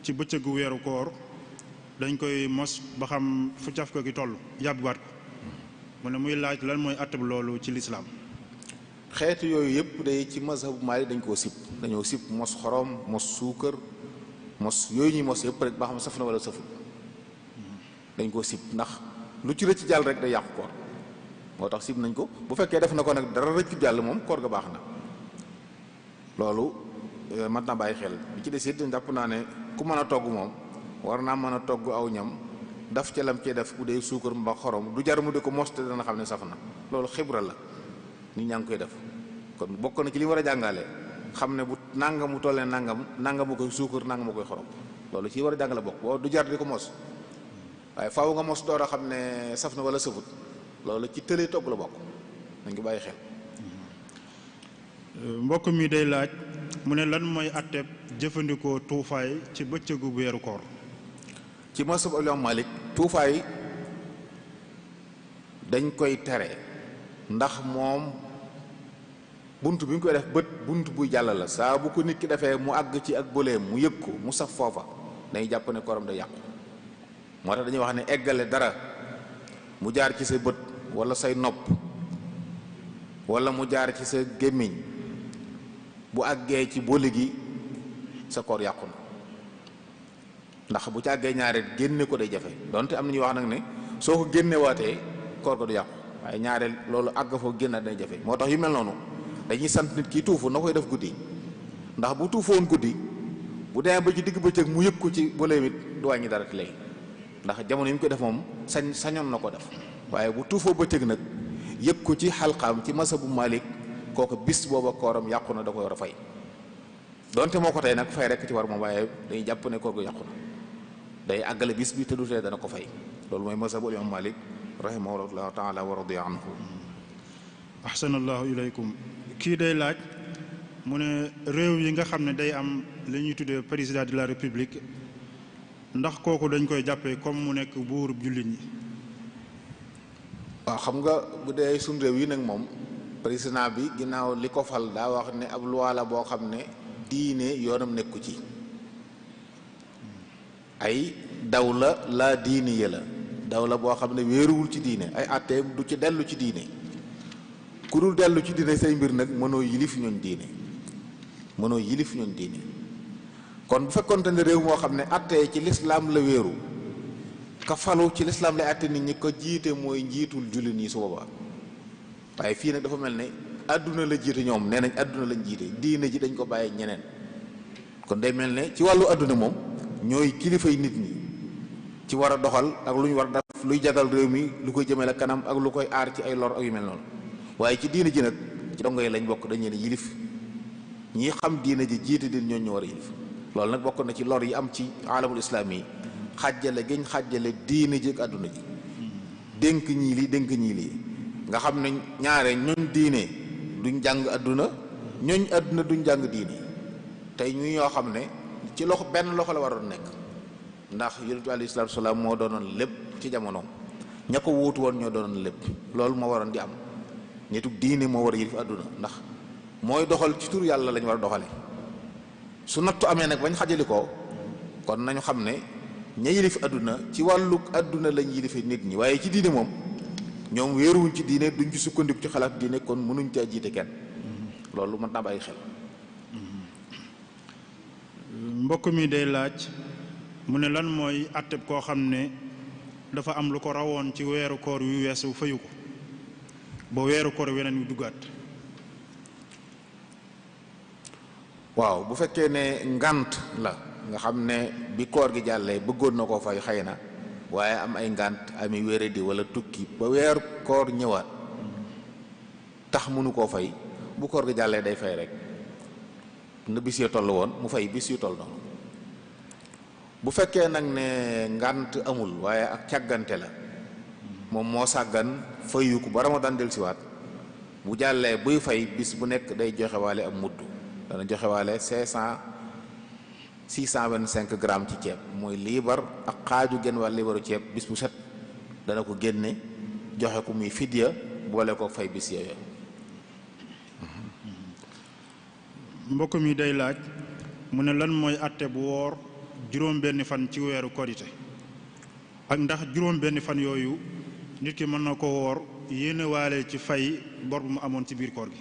ci bëccëgu weeru koor dañ koy mos ba xam fu caf ko gi toll yàbbiwaat ko mu ne muy laaj lan mooy àtte loolu ci lislaam. xeetu yooyu yëpp day ci mazhabu Maalik dañ koo sib dañoo sib mos xorom mos suukar mos yooyu ñuy mos yëpp rek ba xam saf na wala saful dañ koo sib ndax lu ci rëcc jàll rek day yàqu koor moo tax sib nañ ko bu fekkee def na ko nag dara rëcc jàll moom koor ga baax na. loolu mat na bàyyi xel bi ci des it jàpp naa ne ku mën a togg moom war naa mën a togg aw ñam daf ca lam cee def bu dee suukar mba xorom du jar mu di ko mos te dana xam ne saf na loolu xibra la nit ñaa ngi koy def kon bokk na ci li war a jàngale xam ne bu nangam mu tollee nangam mu koy suukar nangam mu koy xorom loolu ci war a jàngale bokk boo du jar di ko mos waaye faaw nga mos door a xam ne saf na wala safut loolu ci tëlee togg la bokk nañ ko bàyyi xel. mbokk mi day laaj mu ne lan mooy àtteeb jëfandikoo tuufaay ci bëccëgu weeru koor. ci masab Imam Malik tuufaay dañ koy tere ndax moom bunt bi ñu koy def bunt buy jàll la saa bu ko nit ki defee mu àgg ci ak bëleem mu yëg ko mu saf foofa day jàpp ne kooram day yàqu moo tax dañuy wax ne eggale dara mu jaar ci sa bët wala say nopp wala mu jaar ci sa gémmiñ bu àggee ci boli gi sa koor yàqu na ndax bu ci àggee ñaare génne ko day jafe donte am na ñuy wax nag ne soo ko génne waatee koor ga du yàqu waaye ñaareel loolu àgg foo génnaat day jafe moo tax yu mel noonu dañuy sant nit ki tuufu na koy def guddi ndax bu tuufoon guddi bu demee ba ci digg bëccëg mu yëg ko ci bële it du wàññi dara ci léegi ndax jamono yi mu ko def moom sañoon na ko def waaye bu tuufoo bëccëg nag yëg ko ci xalqaam ci masabu Malik kooku bis booba kooram yàqu na da ko war a fay donte moo ko tey nag fay rek ci war moom waaye dañuy jàpp ne koor gu yàqu na day àggale bis bi te du tee dana ko fay loolu mooy masabu imam Malik rahimahullahu taala wa radiya anhu. ahsanallahu ilaykum. kii day laaj mu ne réew yi nga xam ne day am li ñuy tuddee président de la république ndax kooku dañ koy jàppee comme mu nekk buurub jullit ñi. waaw xam nga bu dee suñ réew yi nag moom président bi ginnaaw li ko fal daa wax ne ab loi la boo xam ne diine yoonam nekku ci ay dawla laa diini ya la dawla boo xam ne wéeruwul ci diine ay atteem du ci dellu ci diine ku dul dellu ci diine say mbir nag mënoo yilif ñooñ diine mënoo yilif ñooñ diine kon bu fekkonte ne réew moo xam ne attee ci lislaam la wéeru ka falu ci lislaam lay atte nit ñi ko jiite mooy njiitul jullit ñi su boobaa waaye fii nag dafa mel ne àdduna la jiite ñoom nee nañ àdduna lañ jiite diine ji dañ ko bàyyi ñeneen kon day mel ne ci wàllu àdduna moom ñooy kilifay nit ñi ci war a doxal ak lu ñu war a def luy jagal réew mi lu koy jëmale kanam ak lu koy aar ci ay lor ak yu mel noonu waaye ci diine ji nag ci dongo yi lañ bokk dañ leen yilif ñi xam diine ji jiite din ñooñu ñu war a yilif loolu nag bokk na ci lor yi am ci alamul islaam yi xàjjale géñ xàjjale diine ji ak àdduna ji dénk ñii lii dénk ñii lii nga xam ne ñaare ñooñ diine duñ jàng àdduna ñooñ àdduna duñ jàng diine tey ñu ñoo xam ne ci loxo benn loxo la waroon nekk ndax yonent bi alayhi salaatu salaam moo doonoon lépp ci jamonoom ña ko wuutu woon ñoo doonoon lépp loolu moo waroon di am nitu diine moo war a yilif àdduna ndax mooy doxal ci tur yàlla lañ war a doxale su nattu amee nag bañ xajali ko kon nañu xam ne ña yilif àdduna ci wàllu àdduna lañ yilife nit ñi waaye ci diine moom ñoom wéeruwuñ ci diine duñ ci sukkandiku ci xalaat diine kon mënuñ caa jiite kenn loolu mën naa bàyyi xel. mbokk mi day laaj mu ne lan mooy àtteb koo xam ne dafa am lu ko rawoon ci weeru koor wi weesu fayu ko ba weeru koor weneen wi duggaat. waaw bu fekkee ne ngànt la nga xam ne bi koor gi jàllee bëggoon na koo fay xëy na waaye am ay ngànt ami wéradi wala tukki ba weer koor ñëwaat tax mënu koo fay bu koor gi jàllee day fay rek na bis yu toll woon mu fay bis yu toll noonu bu fekkee nag ne ngànt amul waaye ak càggante la moom moo sàggan fayu ko ba Ramadan dellusiwaat bu jàllee buy fay bis bu nekk day joxewaale am mudd dana joxewaale 625 grammes ci ceeb mooy liibar ak xaaju genn wàll liibaru ceeb bis bu set dana ko génne joxe ko muy fidya boole ko fay bis yooyu. mbokk mi day laaj mu ne lan mooy àtte bu woor juróom benni fan ci weeru korite ak ndax juróom benni fan yooyu nit ki mën na ko woor yéene waale ci fay bor bu mu amoon ci biir koor gi.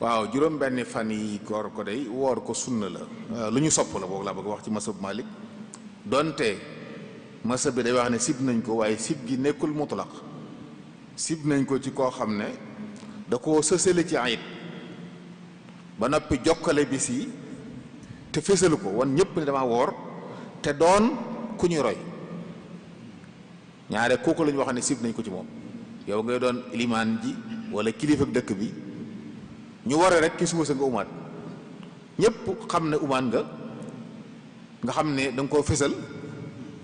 waaw juróom benni fan yi koor ko day woor ko sunna la lu ñu sopp la boog laa bëgg wax ci masab Malik donte masab bi day wax ne sib nañ ko waaye sib gi nekkul mutlaq sib nañ ko ci koo xam ne da koo sësale ci ayit ba noppi jokkale bis yi te fésalu ko wan ñëpp ne dama woor te doon ku ñu roy ñaare kooku la ñu wax ne sib nañ ko ci moom yow ngay doon limaan ji wala kilifa ak dëkk bi ñu waree rek ki suba sa nga umaat ñëpp xam ne umaan nga xam ne da nga koo fésal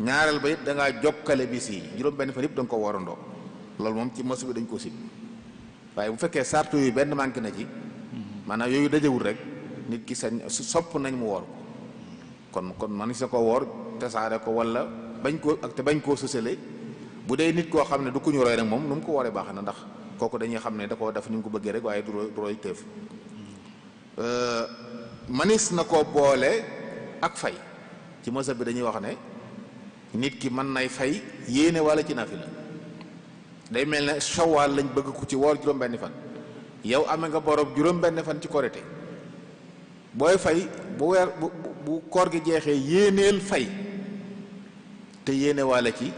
ñaareel ba it da ngaa jokkale bis yi juróom benn fan yëpp da nga ko warandoo loolu moom ci masu bi dañ ko sib waaye bu fekkee sartu yu benn manqué na ci maanaam yooyu dajewul rek nit ki sañ sopp nañ mu woor ko kon man sa ko woor tasaare ko wala bañ koo ak te bañ koo sësale bu dee nit koo xam ne du ku ñu roy nag moom nu mu ko waree baax na ndax kooku dañuy xam ne da koo def ni mu ko bëggee rek waaye du roy teef manis na koo boole ak fay ci mazhab bi dañuy wax ne nit ki mën nay fay yéene wala ci nafila day mel ne Shawwal lañ bëgg ku ci woor juróom-benni fan yow amee nga borob juróom-benni fan ci korite booy fay bu koor gi jeexee yéeneel fay te yéene wala ci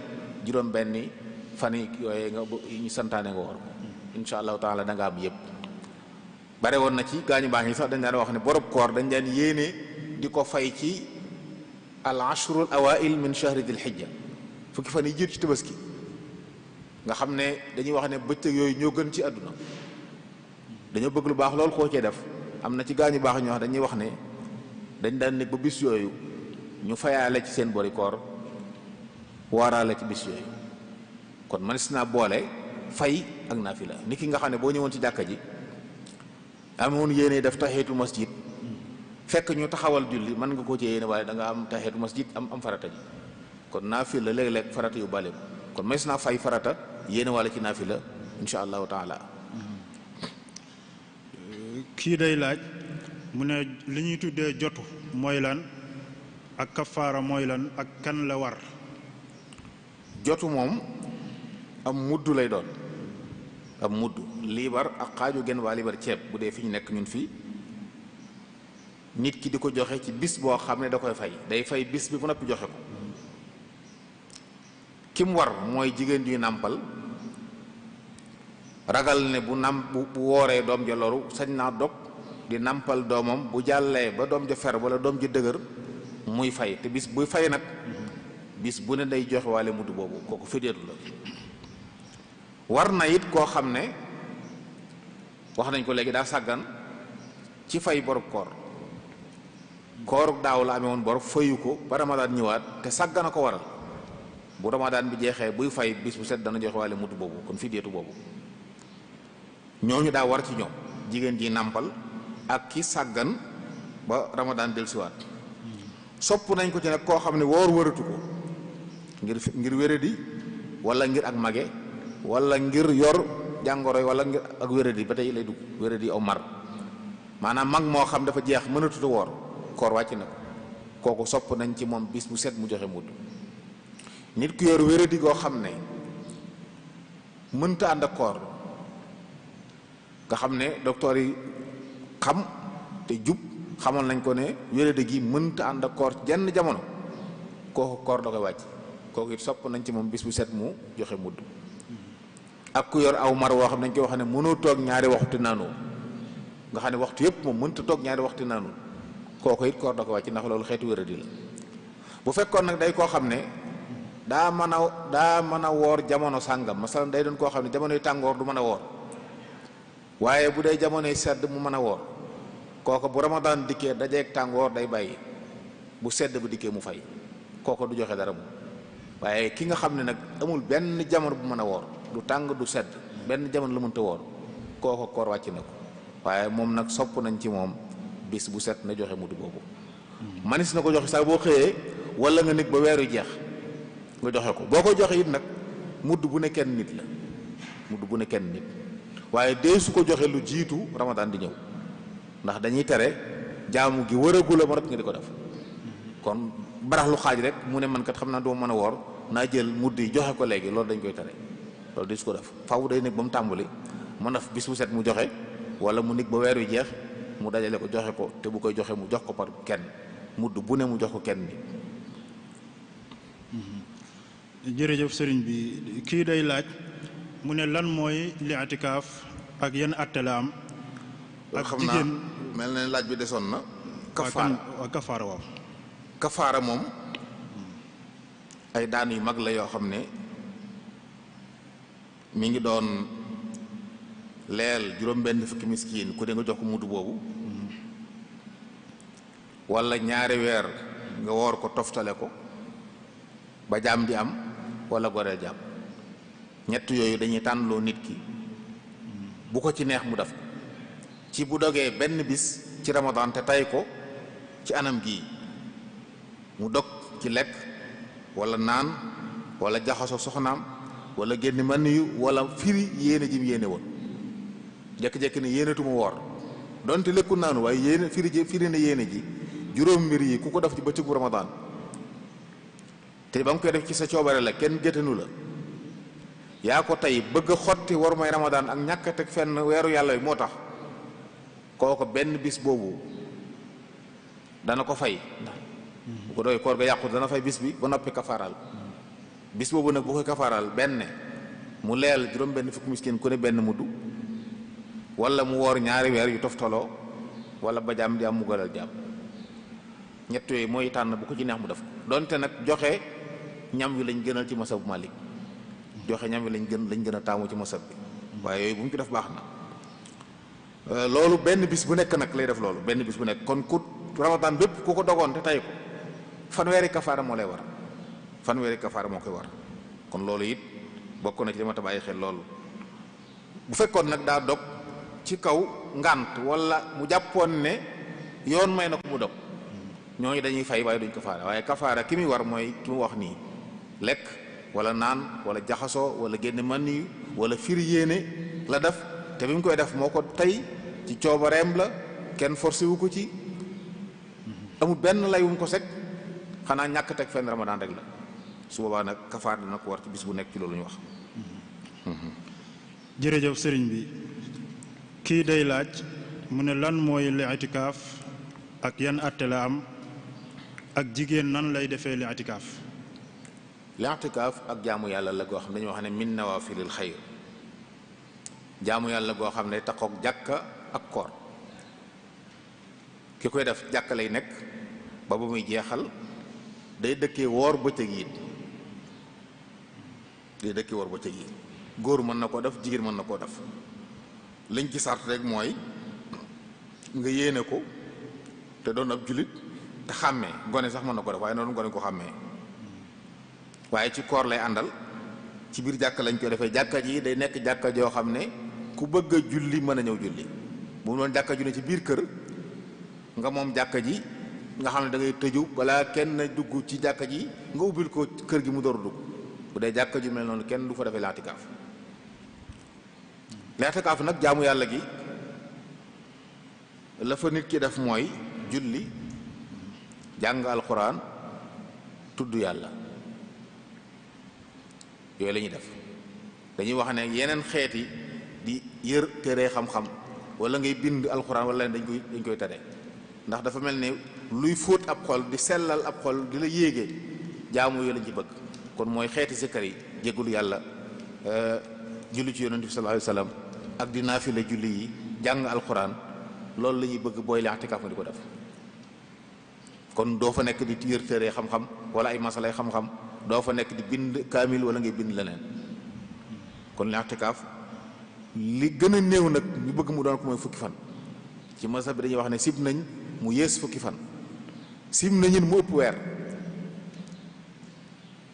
juróom-benni fan yi yooyu nga ñu santaane nga woor ko insha allahu taala da nga am yëpp bare woon na ci gaañu baax yi sax dañ daan wax ne borob koor dañ daan yéene di ko fay ci al ashrul awail min shahri dil hijja, fukki fan yi jiitu ci tabaski nga xam ne dañuy wax ne bëccëg yooyu ñoo gën ci àdduna, dañoo bëgg lu baax loolu koo cee def. am na ci gaañu baax ñoo wax dañuy wax ne dañ daan nekk ba bis yooyu ñu fayaale ci seen bori koor waaraale ci bis yooyu. kon manis naa boole fay ak naafila. ni ki nga xam ne boo ñëwoon ci jàkka ji amoon yéene def tahiyatul masjid fekk ñu taxawal julli mën nga koo ci yéene waaye da nga am tahiyatul masjid am farata ji, kon naafila léeg-léeg farata yu bale kon manis naa fay farata yéene wala ci naafila insha allahu taala. kii day laaj mu ne li ñuy tuddee jotu mooy lan ak kafaara mooy lan ak kan la war. jotu moom am mudd lay doon, am mudd liibar ak xaaju genn waa liibar ceeb bu dee fi ñu nekk ñun fii, nit ki di ko joxe ci bis boo xam ne da koy fay, day fay bis bi bu noppi joxe ko. kim war mooy jigéen juy nàmpal ragal ne bu wooree doom ja loru sañ naa dog di nàmpal doomam, bu jàllee ba doom ja fer wala doom ji dëgër muy fay, te bis buy fay nag bis bu ne day joxe waale mudd boobu, kooku fideetu la. war na it koo xam ne wax nañ ko léegi daa sàggan ci fay borub koor daaw la amee woon bor fayu ko ba ramadaan ñëwaat te sàggan a ko waral, bu ramadaan bi jeexee buy fay bis bu set dana joxe waale mudd boobu, kon fideetu boobu ñooñu daa war ci ñoom, jigéen ji nàmpal ak ki sàggan ba ramadaan dellusiwaat. sopp nañ ko ci nag koo xam ne woor wëratu ko ngir wéradi wala ngir ak mage wala ngir yor jàngoro wala ngir ak wéradi ba tey lay dugg wéradi aw mar, maanaam mag moo xam dafa jeex mënatuta woor koor wàcc na ko, kooku sopp nañ ci moom bis bu set mu joxe mudd. nit ku yor wéradi goo xam ne mënta ànd ak koor, nga xam ne docteur yi xam te jub xamal nañ ko ne wéradi gi mënta ànd ak koor jenn jamono, kooku koor da koy wàcc, kooku it sopp nañ ci moom bis bu set mu joxe mudd. ak ku yor aw mar woo xam ne dañ koy wax ne mënoo toog ñaari waxtu naanoo, nga xam ne waxtu yëpp moom mënta toog ñaari waxtu naanoo, kooku it koor da koy wàcc ndax loolu xeetu wéradi la. bu fekkoon nag day koo xam ne daa mën a woor jamono sàngam, masalan day doon koo xam ne jamonoy tàngoor du mën a woor waaye bu dee jamonoy sedd mu mën a woor, kooku bu ramadaan dikkee dajeeg tàngoor day bàyyi, bu sedd bu dikkee mu fay, kooku du joxe dara moom. waaye ki nga xam ne nag amul benn jamono bu mën a woor, du tàng du sedd, benn jamono la mënta woor, kooku koor wàcc na ko, waaye moom nag sopp nañ ci moom bis bu set na joxe mudd boobu. manis na ko joxe saa boo xëyee wala nga nekk ba weeru jeex nga joxe ko. boo ko joxe it nag mudd bu ne kenn nit la, mudd bu ne kenn nit, waaye dee su ko joxe lu jiitu ramadaan di ñëw, ndax dañuy tere jaamu gi wëragula ma rek nga di ko def. kon barax lu xaaj rek mu ne man kat xam naa doo mën a woor, naa jël mudd yi joxe ko léegi, loolu dañ koy tere, loolu di su ko def. faw day nekk ba mu tàmbali mën a bis bu set mu joxe, wala mu nekk ba weer wi jeex mu dajale ko joxe ko, te bu koy joxe mu jox ko par kenn, mudd bu ne mu jox ko kenn nit. jërëjëf sëriñ bi kii day laaj mu ne lan mooy li'tikaaf ak yan atte la am. ak xam naa jigéen mel na laaj bi desoon na. kafaara waaw. kafaara moom ay daan yu mag la yoo xam ne mi ngi doon leel juróom-benn fukki miskiin ku de nga jox ko mudd boobu, wala ñaari weer nga woor ko toftale ko ba jaam di am, wala goreel jaam. ñett yooyu dañuy tànnloo nit ki bu ko ci neex mu def ci bu dogee benn bis ci ramadan te tay ko ci anam gii, mu dog ci lekk wala naan wala jaxasoo soxnaam wala génn man yu wala firi yéene ji mu yéene woon, jékki-jékki ne yéenatuma woor donte lekku naanu waaye yéene firi na yéene ji. juróom mbir yi ku ko def ci bëccëgu ramadan te ba nga koy def ci sa coobare la, kenn géttanu la, yaa ko tey bëgg a xotti war may ramadan ak ñàkk a teg fenn weeru yàlla wi moo tax, kooko benn bis boobu dana ko fay, bu ko doy koor ga yàqu dana fay bis bi ba noppi kafaaral bis boobu nag bu koy kafaaral benn mu leel juróom benn fukki miskin ku ne benn mudd, wala mu woor ñaari weer yu toftaloo wala ba jaam di am mu galal jaam. ñett yooyu mooy tànn bu ko ci neex mu def ko donte nag joxe ñam wi lañ gënal ci masab Malik joxe ñam wi lañ gën a taamu ci masab bi waaye yooyu bu mu ci def baax na. loolu benn bis bu nekk nag lay def loolu benn bis bu nekk kon ku Ramadan bépp ku ko dogoon te tay ko fanweeri kafaara moo lay war fanweeri kafaara moo koy war kon loolu it bokk na ci li ma ta bàyyi xel loolu. bu fekkoon nag daa dog ci kaw ngànt wala mu jàppoon ne yoon may na ko mu dog ñooñu dañuy fay waaye duñ kafaara waaye kafaara ki muy war mooy ki mu wax nii lekk wala naan wala jaxasoo wala génne mànni wala firi yéene la def te bi mu koy def moo ko tey ci coobareem la kenn forcé wu ko ci amul benn lay wu mu ko seg xanaa ñàkk teg fenn Ramadan rek la su boobaa nag kafaara dina ko war ci bis bu nekk ci loolu ñu wax. jërëjëf sëriñ bi kii day laaj mu ne lan mooy li'tikaaf ak yan atte la am ak jigéen nan lay defee li'tikaaf. li'tikaaf ak jaamu yàlla la goo xam ne dañuy wax ne min nawaafilil xayr jaamu yàlla goo xam ne taxoog jàkka ak koor ki koy def jàkka lay nekk ba muy jeexal day dëkkee woor bëccëg yi góor mën na koo def jigéen mën na koo def liñ ci sart rek mooy nga yéene ko te doon ab jullit te xàmmee gone sax mën na ko def waaye noonu gone ko xàmmee waaye ci koor lay àndal ci biir jàkka lañ koy defee jàkka ji day nekk jàkka joo xam ne ku bëgg a julli mën a ñëw julli bu mu doon jàkka ju ne ci biir kër nga moom jàkka ji nga xam ne da ngay tëju balaa kenn dugg ci jàkka ji nga ubbil ko kër gi mu door a dugg bu dee jàkka ju mel noonu kenn du fa defee li'tikaaf li'tikaaf nag jaamu yàlla gi la fa nit ki def mooy julli jàng alxuraan tudd yàlla yooyu la ñuy def dañuy wax ne yeneen xeeti di yër téere xam-xam wala ngay bind alxuraan wala dañ koy tere ndax dafa mel ne luy fóot ab xol di sellal ab xol di la yéege jaamu yooyu lañ ci bëgg kon mooy xeeti sikkar yi jéggulu yàlla julli ci yonent bi sallallahu alayhi wasallam ak di naafila julli yi jàng alxuraan loolu la ñuy bëgg booy li'tikaaf nga di ko def kon doo fa nekk di yër téere xam-xam wala ay masalay xam-xam doo fa nekk di bind kaamil wala ngay bind leneen kon li'tikaaf li gën a néew nag ñu bëgg mu doon ko mooy fukki fan ci mazhab bi dañuy wax ne sib nañ mu yées fukki fan sib nañu mu ëpp weer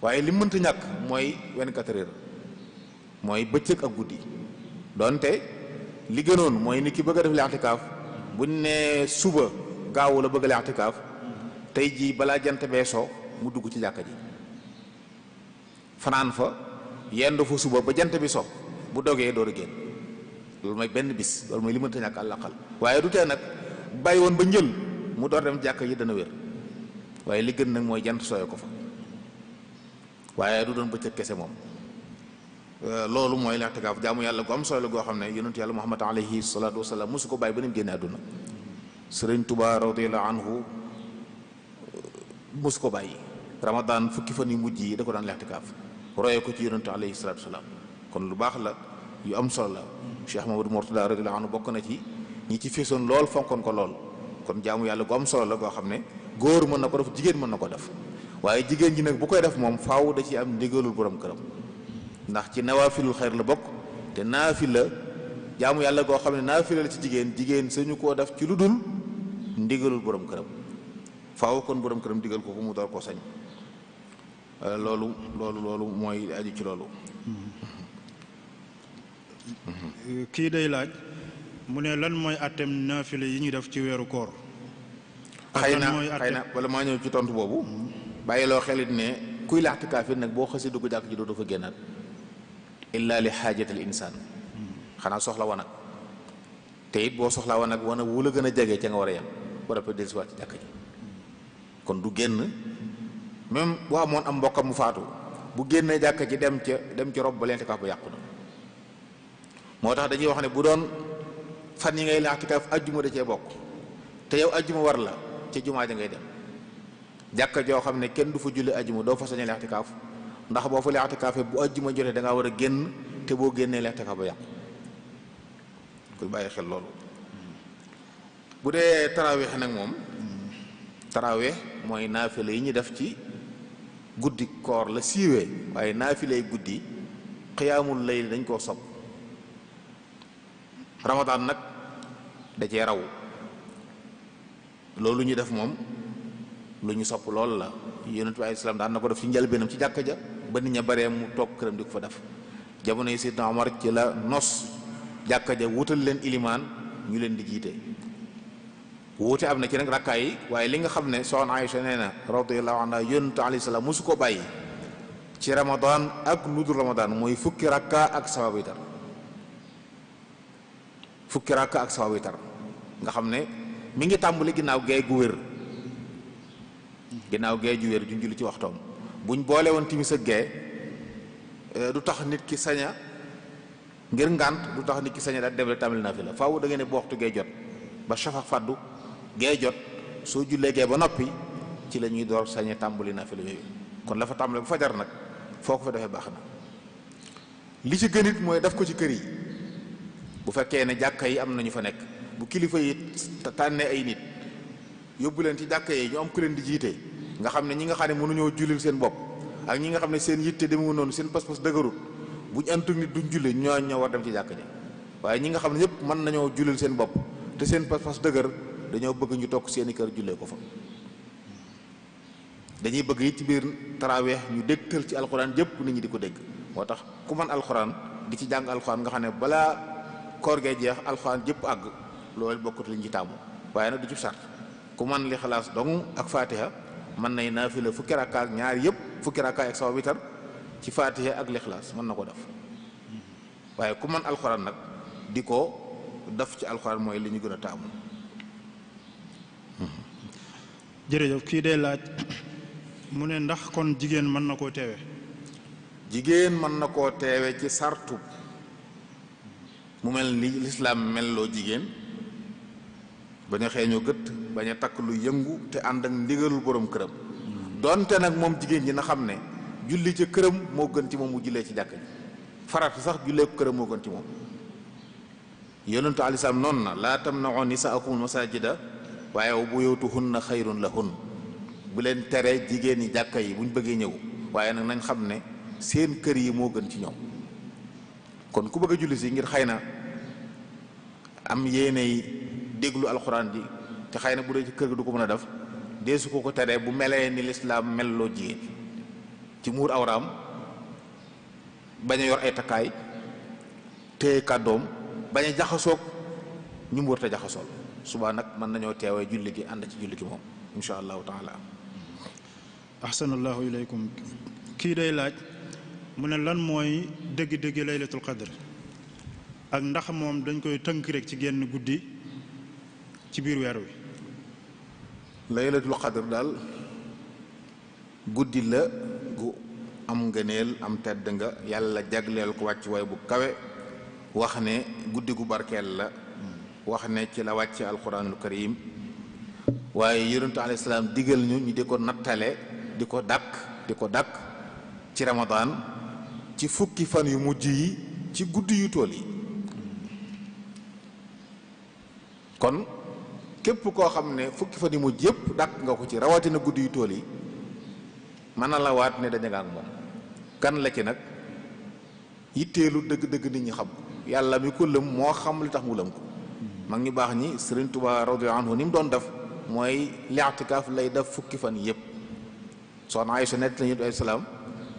waaye li mënta ñàkk mooy 24 heures mooy bëccëg ak guddi donte li gënoon mooy nit ki bëgg a def li'tikaaf buñ ne suba gaawu la bëgg a li'tikaaf tey jii balaa jant bee soo mu dugg ci jàkka ji fanaan fa yendu fa suba ba jant bi so bu dogee door a génn loolu mooy benn bis loolu mooy li mënta ñàkk àllaqal waaye du tee nag bàyyi woon ba njël mu door dem jàkka yi dana wér waaye li gën nag mooy jant sooyo ko fa waaye du doon bëccëg kese moom loolu mooy li'tikaaf jaamu yàlla gu am solo goo xam ne yonentu yàlla Muhammad alayhi salaatu wasalaam mosu ko bàyyi ba ni mu génne àdduna Sëriñ Tuubaa radiyallahu anhu mosu ko bàyyi Ramadan fukki fan yu mujj yi da ko daan li'tikaaf roye ko ci yonentu alayhi salaatu wasalaam kon lu baax la yu am solo la Cheikh Mamadou Mourtada radiyallahu anhu bokk na ci ñi ci feesoon lool fonkoon ko lool kon jaamu yàlla gu am solo la goo xam ne góor mën na ko def jigéen mën na ko def waaye jigéen ji nag bu koy def moom faaw da ci am ndigalul borom këram ndax ci nawaafilul xayr la bokk te naafila jaamu yàlla goo xam ne naafila la ci jigéen sañu koo def ci lu dul ndigalul borom këram faaw kon borom këram digal ko mu door koo sañ loolu mooy aju ci loolu. kii day laaj mu ne lan mooy àtteem naafila yi ñuy def ci weeru koor. xëy na wala maa ñëw ci tontu boobu. bàyyiloo xelit ne kuy li'tikaaf nag boo xasee dugg jàkk ji doo fa génnaat illa li xaajatil insaan xanaa soxla wanag te it boo soxlaa wanag wu la gën a jege ca nga war a yem war a fa dellusiwaat ci jàkk ji kon du génn même boo amoon am mbokkam mu faatu bu génnee jàkk ji dem ca rob ba li'tikaaf ba yàqu na moo tax dañuy wax ne bu doon fan yi ngay li'tikaaf ajjuma da cee bokk te yow ajjuma war la ca jumaa ja ngay dem jàkka joo xam ne kenn du fa julli ajjuma doo fa sañe li'tikaaf ndax boo fa li'tikaafee bu ajjuma jotee da ngaa war a génn te boo génnee li'tikaaf ba yàqu kuy bàyyi xel loolu. bu dee tarawih nag moom tarawih mooy naafile yi ñu def ci guddi koor la siiwee, waaye naafile guddi xiyaamul layl dañ koo sopp. ramadaan nag da cee raw, loolu ñu def moom lu ñu sopp lool la. yonent bi alayhi salaam daan na ko def ci njëlbeenam ci jàkka ja ba nit ña baree mu toog këram di ko fa def. jamono yi Seydina Omar ci la nos jàkka ja wutal leen ilimaan ñu leen di jiite. wuute am na ci nag rakkaa yi, waaye li nga xam ne soxna Aysa nee na radiyallahu anha yonent alayhi salaam mosu ko bàyyi ci ramadan ak lu dul ramadan mooy fukki rakka ak sawa witar. fukki rakka ak sawa witar nga xam ne mi ngi tàmbali ginnaaw gee gu wér, ginnaaw gee ju wér ju julli ci waxtoom. buñ boole woon timis ak gee du tax nit ki saña ngir ngànt, du tax nit ki saña daal dem rek tàmbali naafila. faaw da ngeen ne bu waxtu gee jot ba shafaq faddu gee jot, soo jullee gee ba noppi ci la ñuy door sañe tàmbali naafila yooyu. kon la fa tàmbali bu fajar nag foo ko fa defee baax na. li ci gën it mooy daf ko ci kër yi. bu fekkee ne jàkka yi am nañu fa nekk, bu kilifa yi tànnee ay nit yóbbu leen ci jàkka yi ñu am ku leen di jiite, nga xam ne ñi nga xam ne mënuñoo jullil seen bopp ak ñi nga xam ne seen yitte demewu noonu, seen pas-pas dëgërut, buñ antug nit duñ julli ñoo war dem ci jàkka ji. waaye ñi nga xam ne ñëpp mën nañoo jullil seen bopp te seen pas-pas dëgër, dañoo bëgg ñu toog seeni kër jullee ko fa. dañuy bëgg it ci biir taraweex ñu dégtal ci alxuraan jëpp nit ñi di ko dégg. moo tax ku man alxuraan di ci jàng alxuraan nga xam ne balaa koor gee jeex alxuraan jëpp àgg, loolu bokkut liñ ci taamu. waaye nag du ci sart ku man li xalaas dong ak fatiha mën nay naafila fukki rakka ak ñaar yëpp, fukki rakka ak sawa witar ci fatiha ak lixlaas mën na ko def. waaye ku man alxuraan nag di ko def ci alxuraan mooy li ñu gën a taamu. jërëjëf. kii day laaj mu ne ndax kon jigéen mën na koo teewe? jigéen mën na koo teewe ci sartu mu mel ni lislaam melloo jigéen, bañ a xeeñoo gët, bañ a takk lu yëngu te ànd ak ndigalul borom këram. donte nag moom jigéen ñi na xam ne julli ca këram moo gën ci moom mu jullee ci jàkk ji. farata sax jullee ko këram moo gën ci moom. yonentu alayhi salaam noonu na laa tamna'u nisaakumul masaajida waaye wa buyutuhunna xayrun lahun. bu leen tere jigéen ñi jàkka yi buñ bëggee ñëw, waaye nag nañ xam ne seen kër yi moo gën ci ñoom. kon ku bëgg a julli si ngir xëy na am yéeney déglu alxuraan ji te xëy na bu dee ci kër gi du ko mën a def, deesu ko teree bu melee ni lislaam melloo jigéen ci muur awraam, bañ a yor ay takkaay, téye kàddoom, bañ a jaxasoog ñu mu war te jaxasool. subaa nag mën nañoo teewee julli gi ànd ci julli gi moom insha allahu taala. ahsanallahu ilaykum. kii day laaj mu ne lan mooy dëgg-dëgg laylatul qadr ak ndax moom dañ koy tënk rek ci genn guddi ci biir weer wi? laylatul qadr daal guddi la gu am ngëneel, am tedd nga, yàlla jagleel ko wàcc waay bu kawe. wax ne guddi gu barkeel la, wax ne ci la wàcc alquranul karim. waaye yonentu alayhi salaam digal ñu di ko nattale, di ko dàkk ci ramadan ci fukki fan yu mujj yi ci guddi yu tool yi. kon képp koo xam ne fukki fan yu mujj yëpp dàkk nga ko ci, rawatina guddi yu tool yi, mën na la waat ne dañu nga ak moom. kan la ci nag yitteelu dëgg-dëgg nit ñi xam ko, yàlla mi ko lëm moo xam li tax mu lëm ko. mag ñu baax ñi Sëriñ Tuubaa radiyallaahu anhu ni mu doon def mooy li'tikaaf lay def fukki fan yëpp. soxna Aysa nett nañu alayhi salaam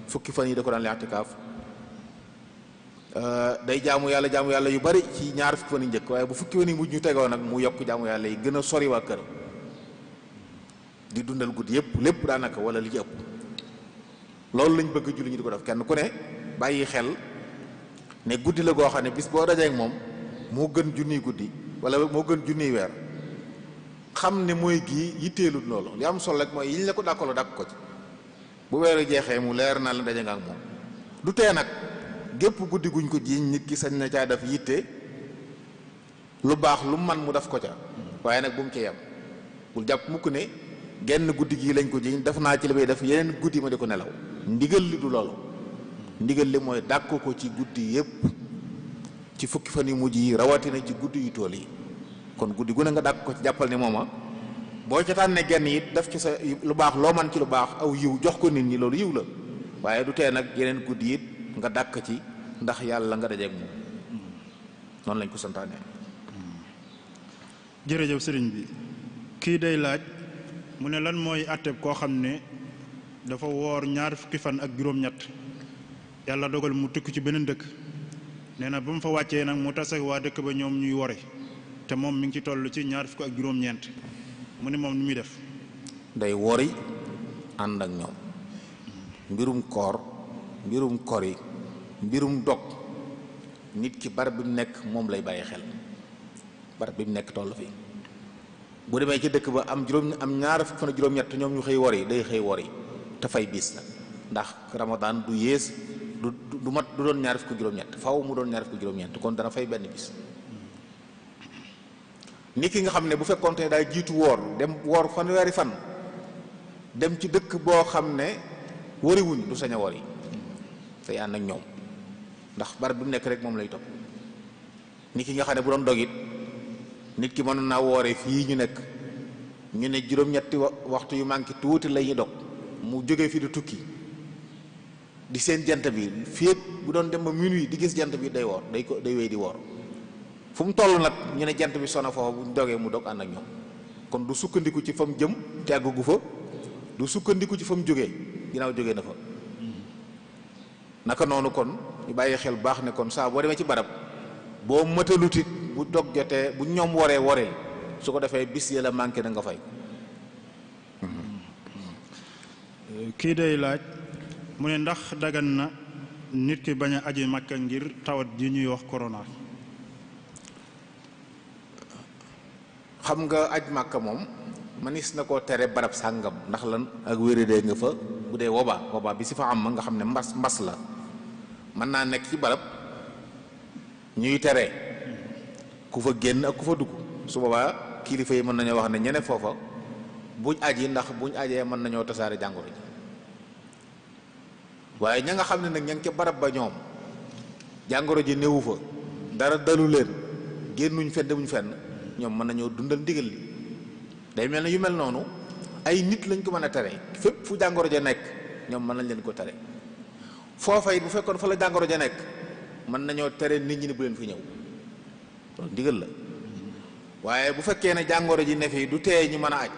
fukki fan yi da ko daan li'tikaaf. day jaamu yàlla yu bari ci ñaar fukki fan yi njëkk, waaye bu fukki fan yi mujj ñu tegoo nag mu yokk jaamu yàlla yi gën a sori waa kër, di dundal guddi yëpp lépp daanaka wala li ci ëpp. loolu lañ bëgg julli ñu di ko def, kenn ku ne bàyyi xel ne guddi la goo xam ne bis boo dajee ak moom moo gën junniy guddi wala moo gën junniy weer. xam ne mooy gii yitteelut loolu, li am solo rek mooy yiñ la ko dàkkaloo dàkk ko ci. bu weeru jeexee mu leer na la daje nga ak moom. du tee nag gépp guddi guñ ko jiiñ nit ki sañ na caa def yitte lu baax lu man mu def ko ca, waaye nag bu mu ci yem. bul jàpp mukk ne genn guddi gii lañ ko jiiñ def naa ci li may def yeneen guddi ma di ko nelaw. ndigal li du loolu, ndigal li mooy dàkk ko ci guddi yépp. ci fukki fan yu mujj yi rawatina ci guddi yu tool yi. kon guddi gu ne nga dàkk ko ci jàppal ni mooma boo ca tànnee genn it def ci sa lu baax loo man ci lu baax aw yiw jox ko nit ñi loolu yiw la waaye du tee nag yeneen guddi it nga dàkk ci ndax yàlla nga dajeeg moom noonu lañ ko santaane. jërëjëf sëriñ bi kii day laaj mu ne lan mooy àtteeb koo xam ne dafa woor ñaar fukki fan ak juróom-ñett yàlla dogal mu tukki ci beneen dëkk nee na ba mu fa wàccee nag mu tase waa dëkk ba ñoom ñuy wore te moom mi ngi ci toll ci ñaar fukk ak juróom-ñeent mu ne moom ni muy def. day wori ànd ak ñoom mbirum koor mbirum kori mbirum dog nit ki barab bi mu nekk moom lay bàyyi xel barab bi mu nekk toll fi bu demee ci dëkk ba am ñaar fukk fan ak juróom-ñett ñoom ñu xëy wori day xëy wori te fay bis la ndax Ramadan du yées du mat du doon ñaar fukk ak juróom-ñett faaw mu doon ñaar fukk ak juróom-ñett kon dana fay benn bis. nit ki nga xam ne bu fekkoon te daay jiitu woor dem woor fanweeri fan dem ci dëkk boo xam ne wariwuñ du sañ a wori tey ànd ak ñoom ndax barab bi mu nekk rek moom lay topp. nit ki nga xam ne bu doon dog it nit ki mën naa woore fii ñu nekk ñu ne juróom-ñetti waxtu yu manqué tuuti la ñuy dog mu jógee fi di tukki di seen jant bi fii bu doon dem ba minuit di gis jant bi day woor day wéy di woor. fu mu toll nag ñu ne jant bi sona foofu bu ñu dogee mu dog ànd ak ñoom kon du sukkandiku ci fa mu jëm te àggu fa du sukkandiku ci fa mu jógee ginnaaw jógee na fa. naka noonu kon ñu bàyyi xel baax ne kon saa boo demee ci barab boo mëtalutit bu dog jotee bu ñoom woree su ko defee bis ya la manqué na nga fay. kii day laaj mu ne ndax dagan na nit ki bañ a aji Makka ngir tawat ji ñuy wax corona. xam nga aj Màkka moom manis na koo tere barab sàngam ndax lan ak wéradee nga fa bu dee woba bi si fa am nga xam ne mbas la mën naa nekk ci barab ñuy tere ku fa génn ak ku fa dugg su boobaa kilifa yi mën nañoo wax ne ñene foofa buñ aji ndax buñ ajee mën nañoo tasaare jàngoro ji waaye ña nga xam ne nag ña ngi ca barab ba ñoom jàngoro ji néewu fa dara dalu leen génnuñ fenn demuñ fenn ñoom mën nañoo dundal ndigal li day mel ne yu mel noonu ay nit lañ ko mën a tere fépp fu jàngoro ja nekk ñoom mën nañ leen ko tere foofa it bu fekkoon fa la jàngoro ja nekk mën nañoo tere nit ñi ne bu leen fi ñëw loolu ndigal la waaye bu fekkee ne jàngoro ji ne fii du tee ñu mën a aj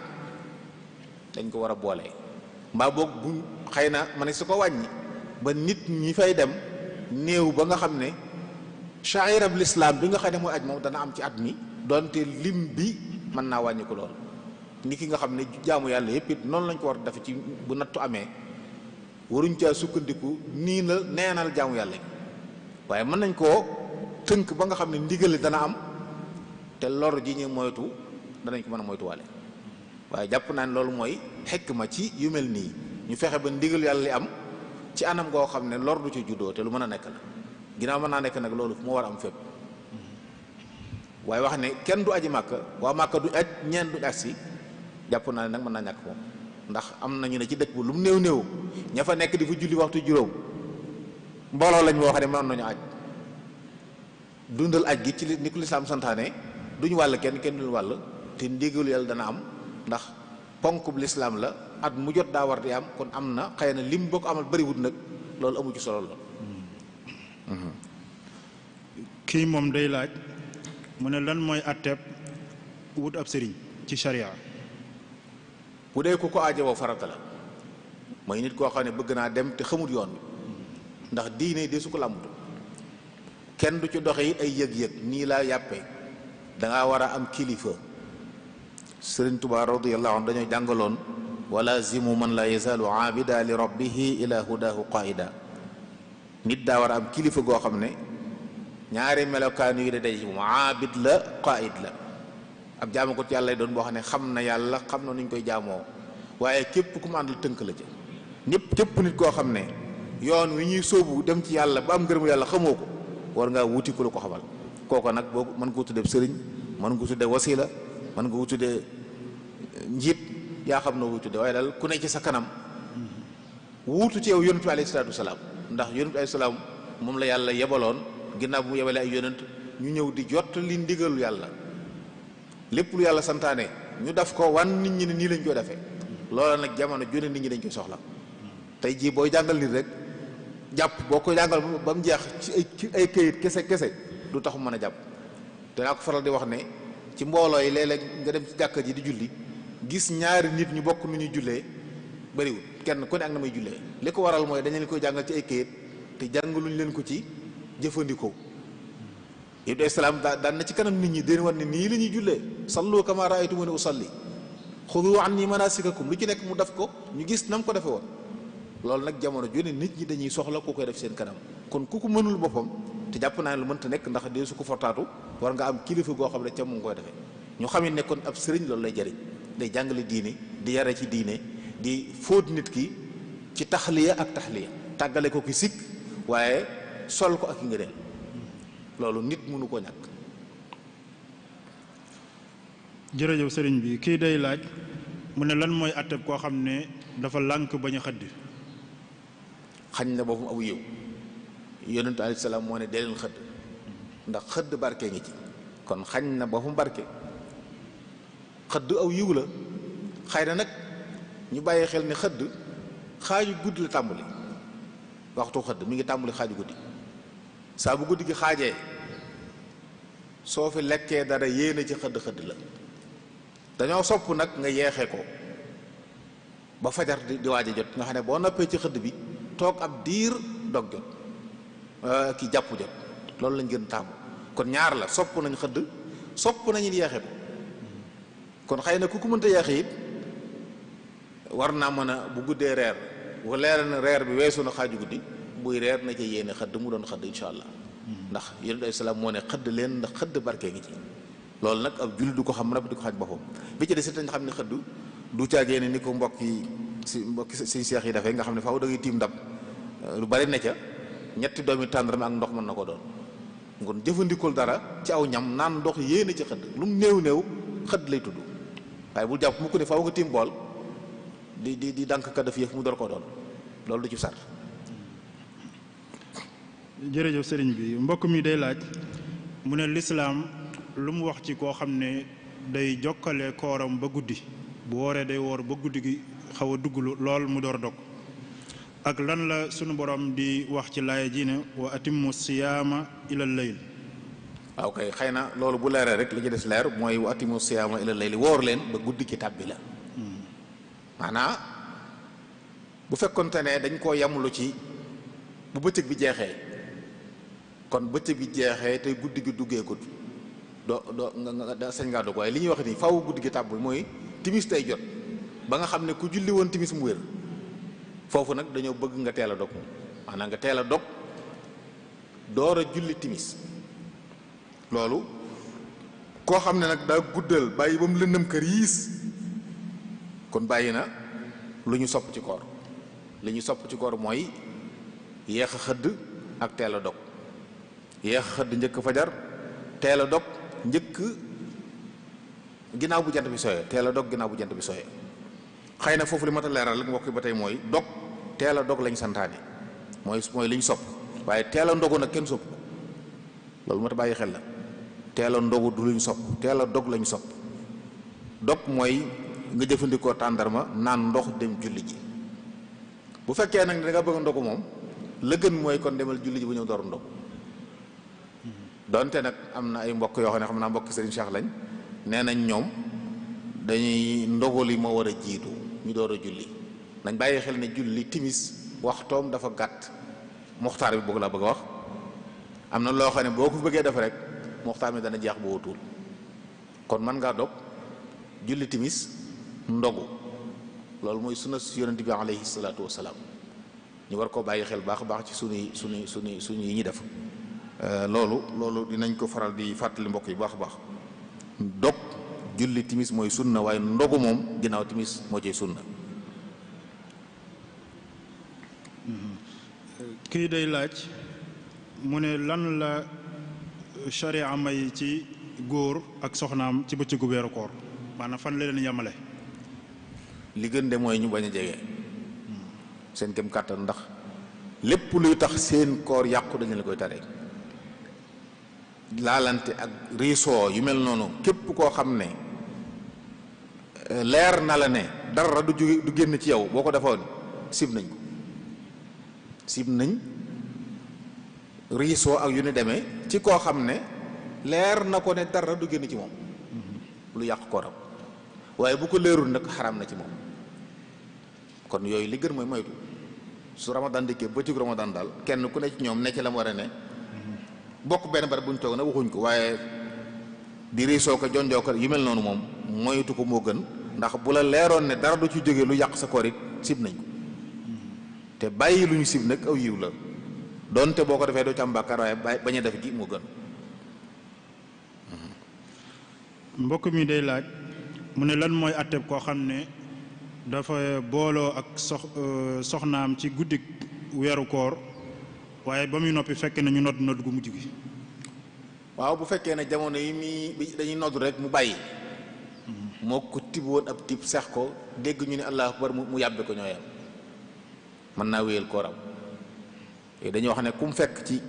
dañ ko war a boole mbaa boog bu xëy na ma ne su ko wàññi ba nit ñi fay dem néew ba nga xam ne sha'irab l'islam bi nga xam ne mooy aj moom dana am ci at mi donte lim bi mën naa wàññi ko lool nit ki nga xam ne jaamu yàlla yépp it noonu lañ ko war a def ci bu nattu amee waruñ caa sukkandiku nii na neenal jaamu yàlla gi waaye mën nañ koo tënk ba nga xam ne ndigali dana am te lor ji ñu moytu danañ ko mën a moytuwaale waaye jàpp naa ne loolu mooy xikma ci yu mel nii ñu fexe ba ndigal yàlla li am ci anam goo xam ne lor du ci juddoo te lu mën a nekk la ginnaaw mën naa nekk nag loolu moo war a am fépp waaye wax ne kenn du aji màkka waa màkka du aj ñeen du aj si jàpp naa ne nag mën naa ñàkk moom ndax am nañu ne ci dëkk bu lu mu néew ña fa nekk di fa julli waxtu juróom mbooloo lañ woo xam ne mënoon nañu aj dundal aj gi ci ni ko lislaam santaane duñu wàll kenn duñu wàll te ndigalu yàlla dana am ndax ponk bu lislaam la at mu jot daa war di am kon am na xëy na lim boo ko amal bariwut nag loolu amu ci solo la. kii moom day laaj mu ne lan mooy atteeb wut ab sëriñ ci sharia. bu dee ku ko aajowoo farata la mooy nit koo xam ne bëgg naa dem te xamut yoon bi ndax diine de su ko làmbatu kenn du ci doxe it ay yëg-yëg nii laa yàppee dangaa war a am kilifa. Sëriñ Tuubaa radiyallahu anhu dañoo jàngaloon wala zimu man la yazaalu aabida li rabbihi ila hudahu qaida nit daa war a am kilifa goo xam ne ñaari melokaan yu de daje ci moom aabid la qaid la ab jaamu ko ci yàlla doon boo xam ne xam na yàlla xam na nuñ koy jaamoo waaye képp ku mu àndal tënk la ci ñëpp képp nit koo xam ne yoon wi ñuy sóobu dem ci yàlla ba am ngërëmu yàlla xamoo ko war ngaa wuti ku la ko xamal kooko nag boo mën ko tuddee sëriñ mën nga ko tuddee wasila mën nga ko tuddee njiit yaa xam noo ko tuddee waaye daal ku ne ci sa kanam wuutu ci yow yonent bi alayhi salaatu wasalaam ndax yonent bi alayhi salaam moom la yàlla yebaloon ginnaaw bu mu yebalee ay yonent ñu ñëw di jot li ndigalu yàlla lépp lu yàlla santaane ñu def ko wan nit ñi ne nii lañ koy defee loola nag jamono jone nit ñi dañ koy soxla tey jii booy jàngal nit rek jàpp boo ko jàngal ba mu jeex ci ay këyit kese du taxu mën a jàpp danaa ko faral di wax ne ci mbooloo yi léeg-léeg nga dem ci jàkka ji di julli gis ñaari nit ñu bokk nu ñuy jullee bariwul kenn ku ne ak na may jullee li ko waral mooy dañu leen koy jàngal ci ay këyit te jàngaluñ leen ko ci jëfandikoo Ibnu Islaam daan na ci kanam nit ñi den wan ne nii la ñuy jullee sallu kama raaytumuni usalli xudu anni manasikakum lu ci nekk mu def ko ñu gis nam ko defe woon loolu nag jamono ju ne nit ñi dañuy soxla ku koy def seen kanam kon ku ko mënul boppam te jàpp naa ne lu mënta nekk ndax dee su ko fortaatu war nga am kilifa goo xam ne ca mu ngi koy defee ñu xam ne kon ab sëriñ loolu lay jëriñ day jàngale diine di yare ci diine di fóot nit ki ci taxliya ak taxliya tàggale ko ki sikk waaye sol ko ak i ngëneel loolu nit mënu ko ñàkk. jërëjëf sëriñ bi kii day laaj mu ne lan mooy atteb koo xam ne dafa lànk bañ a xëdd. xañ na boppam aw yiw yonentu alayhi salaam moo ne dee leen xëdd ndax xëdd barke ngi ci kon xañ na boppam barke xëdd aw yiw la xëy na nag ñu bàyyi xel ne xëdd xaaju guddi la tàmbali waxtu xëdd mi ngi tàmbali xaaju guddi saa bu guddi gi xaajee soo fi lekkee dara yéene ci xëdd la dañoo sopp nag nga yeexee ko ba fajar di waaj a jot nga xam ne boo noppee ci xëdd bi toog ab diir dog jot ki jàpp jot loolu lañ gën tàmm kon ñaar la sopp nañ xëdd sopp nañu yeexe ko kon xëy na ku ko mënta yeexe it war naa mën a bu guddee reer bu leer na reer bi weesu na xaaju guddi buy reer na ca yéene xëdd mu doon xëdd insha allah ndax yonent ay salaam moo ne xëdd leen ndax xëdd barke ngi ci loolu nag ab jullit du ko xam rek du ko xaj boppam bi ci des it dañ xam ne xëdd du caagee ne ni ko mbokki si seex yi dafay nga xam ne faaw da ngay tiim ndab lu bari ne ca ñetti doomi tàndarma ak ndox mën na ko doon ngon jëfandikul dara ci aw ñam naan ndox yéene ci xëdd lu mu néew xëdd lay tudd waaye bu jàpp mu ko ne faaw nga tiim bool di dànk ka def yëf mu door koo doon loolu du ci sar. jërëjëf sëriñ bi mbokk mi day laaj mu ne lislaam lu mu wax ci koo xam ne day jokkale kooram ba guddi bu wooree day woor ba guddi gi xaw a dugg lool mu door dog ak lan la sunu borom di wax ci laaya ji ne wa atimmu siyaama ilal layl. waaw kay xëy na loolu bu leeree rek li ci des leer mooy wa atimmu siyaama ilal layl woor leen ba guddi gi tàbbi la maanaa bu fekkonte ne dañ koo yamlu ci bu bëccëg bi jeexee kon bëccëg bi jeexee te guddi gi duggee ko doo nga sañ ngaa dog waaye li ñuy wax nii faaw guddi gi tàbbi mooy timis tey jot ba nga xam ne ku julli woon timis mu wér foofu nag dañoo bëgg nga teel a dog maanaam nga teel a dog door a julli timis loolu koo xam ne nag daa guddal bàyyi ba mu lëndëm kër yiis kon bàyyi na lu ñu sopp ci koor li ñu sopp ci koor mooy yeex a xëdd ak teel a dog yeex a xëdd njëkk fajar teel a dog njëkk ginnaaw bu jant bi sooyee teel a dog ginnaaw bu jant bi sooyee xëy na foofu li ma ta leeral rek mbokk yi ba tey mooy dog teel a dog lañ santaane mooy li ñu sopp waaye teel a ndogu nag kenn sopp ko loolu ma ta bàyyi xel la teel a ndogu du luñ sopp teel a dog lañ sopp dog mooy nga jëfandikoo tàndarma naan ndox dem julli ji bu fekkee nag da nga bëgg a ndogu moom la gën mooy kon demal julli ji bu ñëw door ndog donte nag am na ay mbokk yoo xam ne xam naa mbokk Serigne Cheikh lañ nee nañ ñoom dañuy ndogali moo war a jiitu ñu door a julli nañ bàyyi xel ne julli timis waxtoom dafa gàtt muxtaar bi bëgg laa bëgg a wax am na loo xam ne boo ko bëggee def rek muxtaar mi dana jeex boo wutul kon mën ngaa dog julli timis ndogu loolu mooy sunna yonent bi alayhi salaatu wasalaam ñu war koo bàyyi xel baax baax ci suñu yi ñuy def loolu dinañ ko faral di fàttali mbokk yi baax a baax dog julli timis mooy sunna waaye ndogu moom ginnaaw timis moo ciy sunna. kii day laaj mu ne lan la sharia may ci góor ak soxnaam ci bëccëgu weeru koor maanaam fan la leen yemale. li gën de mooy ñu bañ a jege seen kem kàttan ndax lépp luy tax seen koor yàqu dañu la koy tere laalante ak riisoo yu mel noonu képp koo xam ne leer na la ne dara du jóge du génn ci yow boo ko defoon sib nañ ko sib nañ riisoo ak yu ni demee ci koo xam ne leer na ko ne dara du génn ci moom lu yàq kooram waaye bu ko leerul nag xaram na ci moom. kon yooyu li gën mooy moytu su ramadan dikkee ba ci ramadan daal kenn ku ne ci ñoom ne ci la mu war a ne bokk benn barab bu ñu toog na waxuñ ko waaye di riisoo ko jonjoo ko yu mel noonu moom moytu ko moo gën ndax bu la leeroon ne dara du ci jóge lu yàq sa koor it sib nañ ko te bàyyi lu ñu sib nag aw yiw la doonte boo ko defee doo ci am bàkkaar waaye bañ a def gi moo gën. mbokk mi day laaj mu ne lan mooy àtteeb koo xam ne dafa booloo ak soxnaam ci guddik weeru koor waaye ba muy noppi fekk na ñu nodd gu mujj gi. waaw bu fekkee ne jamono yi muy dañuy nodd rek mu bàyyi moo ko tib woon ab tib seex ko dégg ñu ne allahu akbar mu yàbbe ko ñooyam mën naa wéyal kooram yooyu dañuy wax ne ku mu fekk ci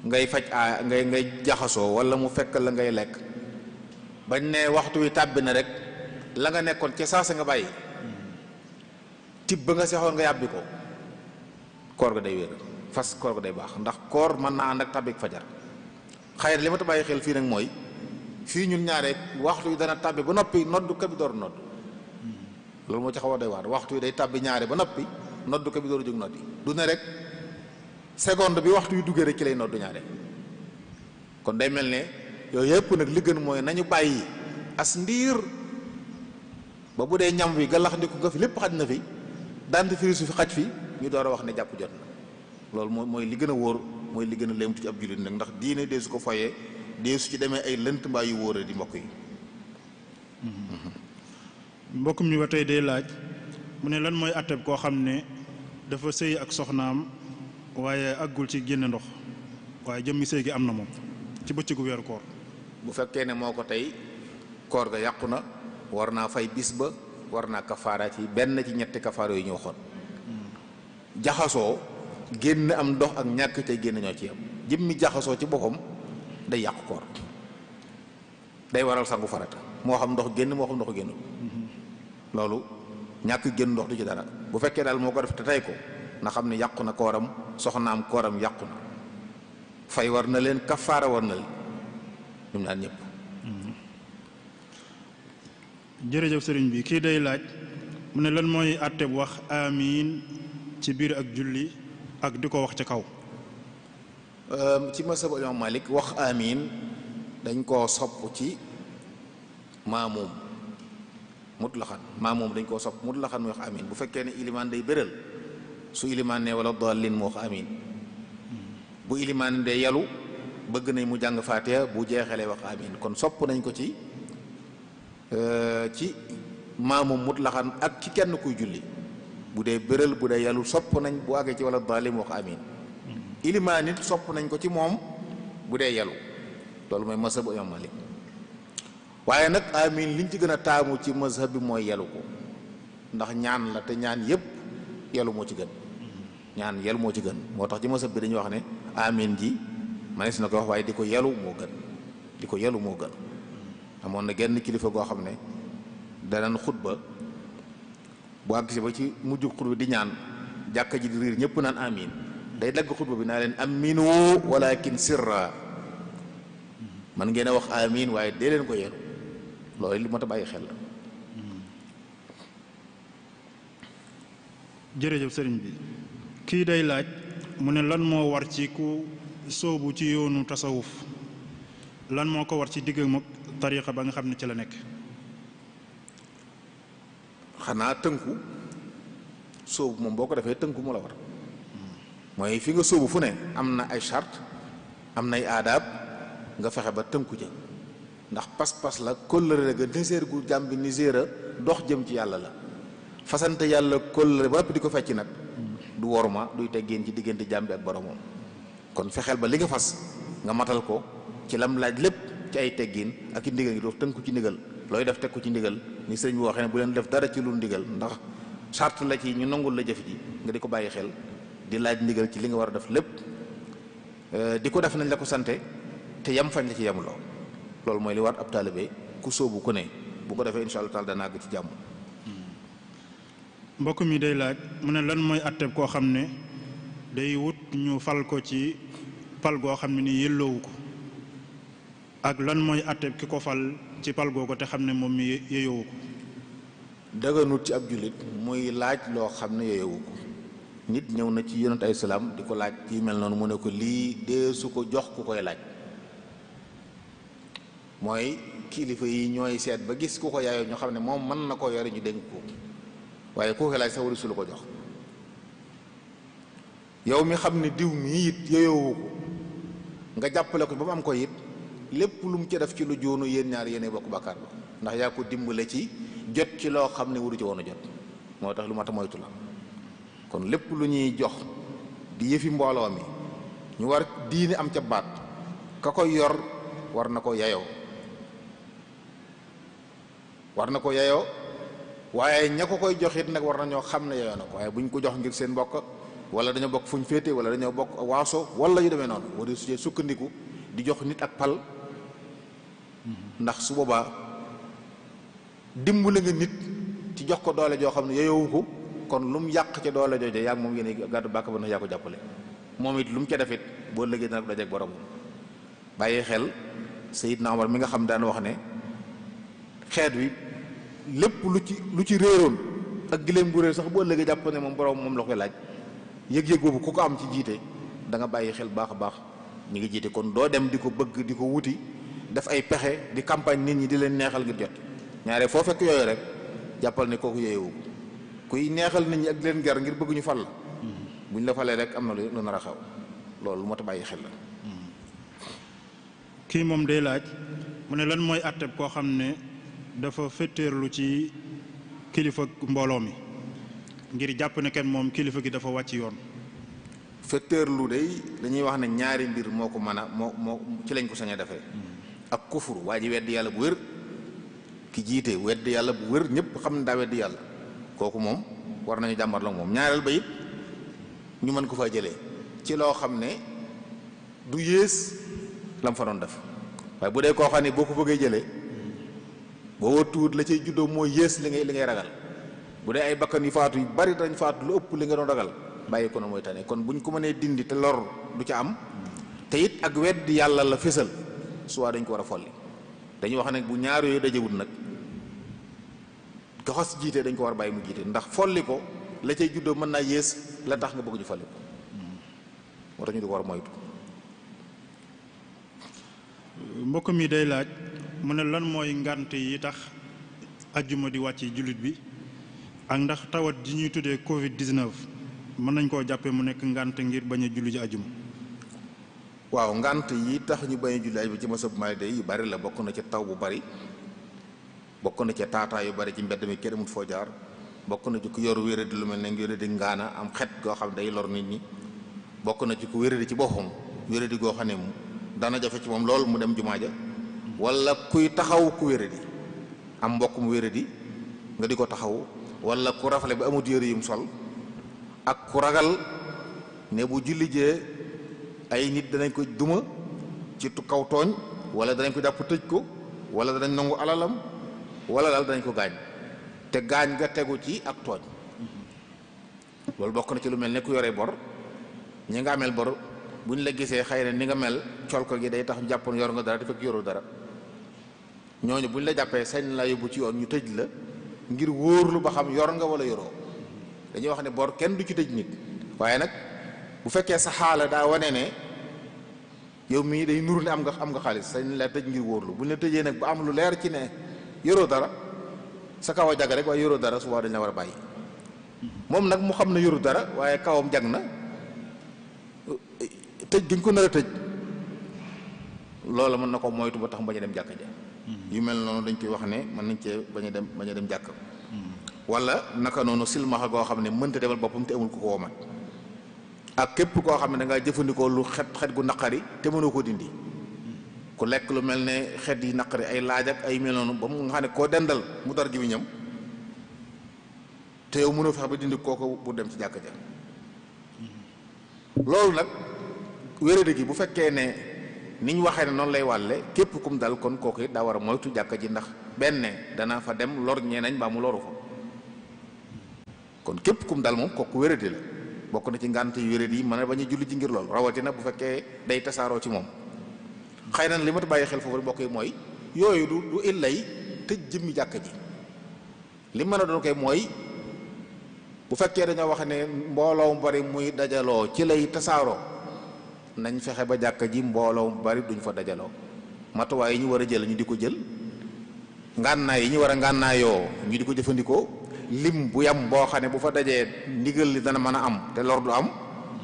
ngay faj ngay jaxasoo wala mu fekk la ngay lekk bañ ne waxtu wi tàbbi na rek la nga nekkoon ca saasa nga bàyyi tib ba nga seexoon nga yàbbi ko koor ga day wér fas koor ga day baax ndax koor mën naa ànd ak tàbbik fajar xayr li ma ta bàyyi xel fii nag mooy fii ñun ñaare waxtu wi dana tàbbi ba noppi noddu ka bi door nodd loolu moo ci xaw a doy waar waxtu wi day tàbbi ñaare ba noppi noddu ka bi door jóg noddi du ne rek seconde bi waxtu wi duggee rek ci lay noddu ñaare kon day mel ne yooyu yëpp nag li gën mooy nañu bàyyi as ndiir ba bu dee ñam wi galax ndiku nga fi lépp xaj na fi dant firi su fi xaj fi ñu door a wax ne jàpp jot na loolu mooy li gën a wóor mooy li gën a léemtu ci ab jullit nag ndax diine dee su ko foyee dee su ci demee ay lënt mbaa yu wóore di mbokk yi. mbokk mi ba tey day laaj mu ne lan mooy àtteeb koo xam ne dafa sëy ak soxnaam waaye àggul ci génne ndox waaye jëmmi sëy gi am na moom ci bëccëgu weeru koor. bu fekkee ne moo ko tey koor ga yàqu na war naa fay bis ba war naa kafaara ci benn ci ñetti kafaara yu ñu waxoon jaxasoo génn am ndox ak ñàkk tey génn ñoo ci yam jëmmi jaxasoo ci boppam day yàq koor day waral sangu farata moo xam ndox génn moo xam ndox génn loolu ñàkk génn ndox du ci dara bu fekkee daal moo ko def te tey ko na xam ne yàqu na kooram soxnaam kooram yàqu na fay war na leen kafaara war na leen ñoom ñaar ñëpp. jërëjëf sëriñ bi kii day laaj mu ne lan mooy àtteeb wax amiin ci biir ak julli ak di ko wax ca kaw. ci masab Imam Malik wax amiin dañ koo sopp ci maamuum mutlaxan maamuum dañ koo sopp mutlaxan muy wax amiin bu fekkee ne ilimaan day béral su ilimaan ne wala dallin mu wax amiin bu ilimaan day yalu bëgg nañ mu jàng faatiha bu jeexalee wax amiin kon sopp nañ ko ci maamum mutlaxan ak ci kenn kuy julli bu dee béral bu dee yàllu sopp nañ bu àggee ci wala daalim wax amin ilimaan nit sopp nañ ko ci moom bu dee yàllu loolu mooy mazhabu Imam Malik waaye nag amin liñ ci gën a taamu ci mazhab bi mooy yàllu ko ndax ñaan la te ñaan yépp yàllu moo ci gën ñaan yàllu moo ci gën moo tax ci mazhab bi dañuy wax ne amin ji manees na ko wax waaye di ko yàllu moo gën di ko yàllu moo gën amoon na genn kilifa goo xam ne danañ xutba bu àgg si ba ci mujj xutba di ñaan jàkka ji di riir ñëpp naan amin day dagg xutba bi naa leen aminu walakin sirra man ngeen a wax amin waaye dee leen ko yelu loolu li moo tax bàyyi xel la. jërëjëf sëriñ bi kii day laaj mu ne lan moo war ci ku sóobu ci yoonu tasawuf lan moo ko war ci digg ak tariqa ba nga xam ne ci la nekk. xanaa tënku sóobu moom boo ko defee tënku mu la war mooy fi nga sóobu fu ne am na ay charte am nay aadaab nga fexe ba tënku ja ndax pas-pas la kóllëre la ga niséer gu jàmm bi niséera dox jëm ci yàlla la fasante yàlla kóllëre ba noppi di ko fecc nag du worma duy teggeen ci diggante jàmm bi ak boromam kon fexeel ba li nga fas nga matal ko ci lam laaj lépp ci ay teggin ak i ndigal ngi doo tënku ci ndigal looy def teg ko ci ndigal ni sëriñ bi waxee ne bu leen def dara ci lu ndigal ndax charte la ci ñu nangul la jëf ji nga di ko bàyyi xel di laaj ndigal ci li nga war a def lépp di ko def nañ la ko sante te yam fañ la ci yamuloo. loolu mooy li war ab taalibe ku sóobu ku ne bu ko defee incha allah taala dana àgg ci jàmm. mbokk mi day laaj mu ne lan mooy atteb koo xam ne day wut ñu fal ko ci pal goo xam ne ni yelloowu ko ak lan mooy atteb ki ko fal ci pal googu te xam ne moom mi yeyoowu ko. daganut ci ab jullit muy laaj loo xam ne yeyoowu ko. nit ñëw na ci yonent ay salaam di ko laaj yi mel noonu mu ne ko lii dee su ko jox ku koy laaj. mooy kilifa yi ñooy seet ba gis ku ko yaayoo ñoo xam ne moom mën na koo yore ñu dénk ko waaye ku koy laaj sa wari su la ko jox. yow mi xam ne diw mi it yeyoowu ko nga jàppale ko ba mu am ko it lépp lu mu ci def ci lu joonu yéen ñaar yéenay bokk bàkkaar ba ndax yaa ko dimbale ci jot ci loo xam ne waru ci woon a jot. moo tax lu mat a moytu la. kon lépp lu ñuy jox di yëfi mbooloo mi ñu war diini am ca baat ka koy yor war na ko yayoo waaye ña ko koy jox it nag war na ñoo xam ne yayoo na ko waaye bu ñu ko jox ngir seen mbokk wala dañoo bokk fu ñu féete wala dañoo bokk waaso wala yu demee noonu war su sukkandiku di jox nit ak pal ndax su boobaa dimbali nga nit ci jox ko doole joo xam ne yayoowu ko. kon lu mu yàq ca doole jooje yaa ngi moom yéen gàddu bàkk ba ndax yaa ko jàppale moom it lu mu ca defit boo lëggee dana ko dajeek borom bàyyi xel Seydina Omar mi nga xam daan wax ne xeet wi lépp lu ci réeroon ak giléem bu réer sax boo lëggee jàpp ne moom borom moom la koy laaj yëg-yëg boobu ku ko am ci jiite da nga bàyyi xel baax a baax ñi ngi jiite kon doo dem di ko bëgg di ko wuti def ay pexe di campagne nit ñi di leen neexal ngir jot ñaare foo fekk yooyu rek jàppal ne kooku yooyu kuy neexal nit ñi ak leen ger ngir bëgg ñu fal la buñ la falee rek am na lu nar a xew loolu moo tax bàyyi xel la. kii moom day laaj mu ne lan mooy atteb koo xam ne dafa féeteerlu ci kilifa mbooloo mi ngir jàpp ne kenn moom kilifa gi dafa wàcc yoon. féeteerlu day dañuy wax ne ñaari mbir moo ko mën a moo ci lañ ko sañ a defee. ak kufur waa ji weddi yàlla bu wér ki jiite weddi yàlla bu wér ñëpp xam ne daa weddi yàlla. kooku moom war nañu jàmbarloo moom ñaareel ba it ñu mën ko faa jëlee ci loo xam ne du yées lam fa doon def waaye bu dee koo xam ne boo ko bëggee jëlee boo watuwut la cay juddoo mooy yées li ngay ragal bu dee ay bakkan yu faatu yu bari dañ faatu lu ëpp li nga doon ragal bàyyi ko na mooy tane kon buñ ko mënee dindi te lor du ca am te it ak wedd yàlla la fésal soit dañ ko war a folli dañuy wax nag bu ñaar yooyu dajewut nag xas jiite dañ ko war a bàyyi mu jiite ndax folli ko la cay juddoo mën naa yées la tax nga bëgg ñu folli ko moo tax ñu di ko war a moytu. mbokk mi day laaj mu ne lan mooy ngànt yi tax ajjuma di wàcc jullit bi ak ndax tawat ji ñuy tuddee Covid 19 mën nañ koo jàppee mu nekk ngànt ngir bañ a julli ji ajjuma. waaw ngànt yi tax ñu bañ a julli ajjuma ci masab Maalik day yu bari la bokk na ci taw bu bari. bokk na ci taataa yu bari ci mbedd mi kenn amut foo jaar bokk na ci ku yor wéradi lu mel ne wéradi ngaana am xet goo xam ne day lor nit ñi bokk na ci ku wéradi ci boppam wéradi goo xam ne dana jafe ci moom lool mu dem jumaa ja wala kuy taxaw ku wéradi am mbokk mu wéradi nga di ko taxaw wala ku rafale ba amut yére yum sol ak ku ragal ne bu julli jee ay nit danañ ko duma ci kaw tooñ wala danañ ko jàpp tëj ko wala danañ nangu alalam wala daal dañ ko gaañ te gaañ nga tegu ci ak tooñ loolu bokk na ci lu mel ne ku yore bor ñi nga ameel bor buñ la gisee xëy na ni nga mel col ko gi day tax jàppoon yor nga dara te fekk yorul dara ñooñu buñ la jàppee sañ la yóbbu ci yoon ñu tëj la ngir wóorlu ba xam yor nga wala yoroo dañuy wax ne bor kenn du ci tëj nit waaye nag bu fekkee sa xaala daa wane ne yow mii day nuru ne am nga xaalis sañ la tëj ngir wóorlu buñ la tëjee nag ba am lu leer ci ne yoroo dara sa kaw a jag rek waaye yoroo dara su dañ la war a bàyyi moom nag mu xam ne yorul dara waaye kawam jag na tëj gi ñu ko nar a tëj loola mën na ko moytu ba tax bañ a dem jàkka ja yu mel noonu dañ koy wax ne mën nañ cee bañ a dem jàkka wala naka noonu silmaxa goo xam ne mënta demal boppam te amul ku ko womat ak képp koo xam ne da ngaa jëfandikoo lu xet gu naqari te mënoo ko dindi ku lekk lu mel ne xet yi naqari ay laaj ak ay mel noonu ba mu nga xam ne koo dendal mu dar gi ñam te yow mënoo fexe ba dindi kooku bu dem ci jàkka ja loolu nag wéradi gi bu fekkee ne niñ waxee ne noonu lay wàlle képp kum dal kon kooku it daa war a moytu jàkka ji ndax benn dana fa dem lor ñeneen mbaa mu loru fa kon képp kum dal moom kooku wéradi la bokk na ci ngànt yu wéradi yi mën a bañ a julli ji ngir loolu rawatina bu fekkee day tasaaroo ci moom. xëy na li ma bàyyi xel foofu mbokk yi mooy yooyu du illay tëj jëmmi jàkka ji li mën a doon koy mooy bu fekkee dañoo wax ne mbooloo mu bari muy dajaloo ci lay tasaaroo nañ fexe ba jàkka ji mbooloo mu bari duñ fa dajaloo matuwaay yi ñu war a jël ñu di ko jël ngànnaay yi ñu war a ngànnaayoo ñu di ko jëfandikoo lim bu yam boo xam ne bu fa dajee ndigal li dana mën a am te lor du am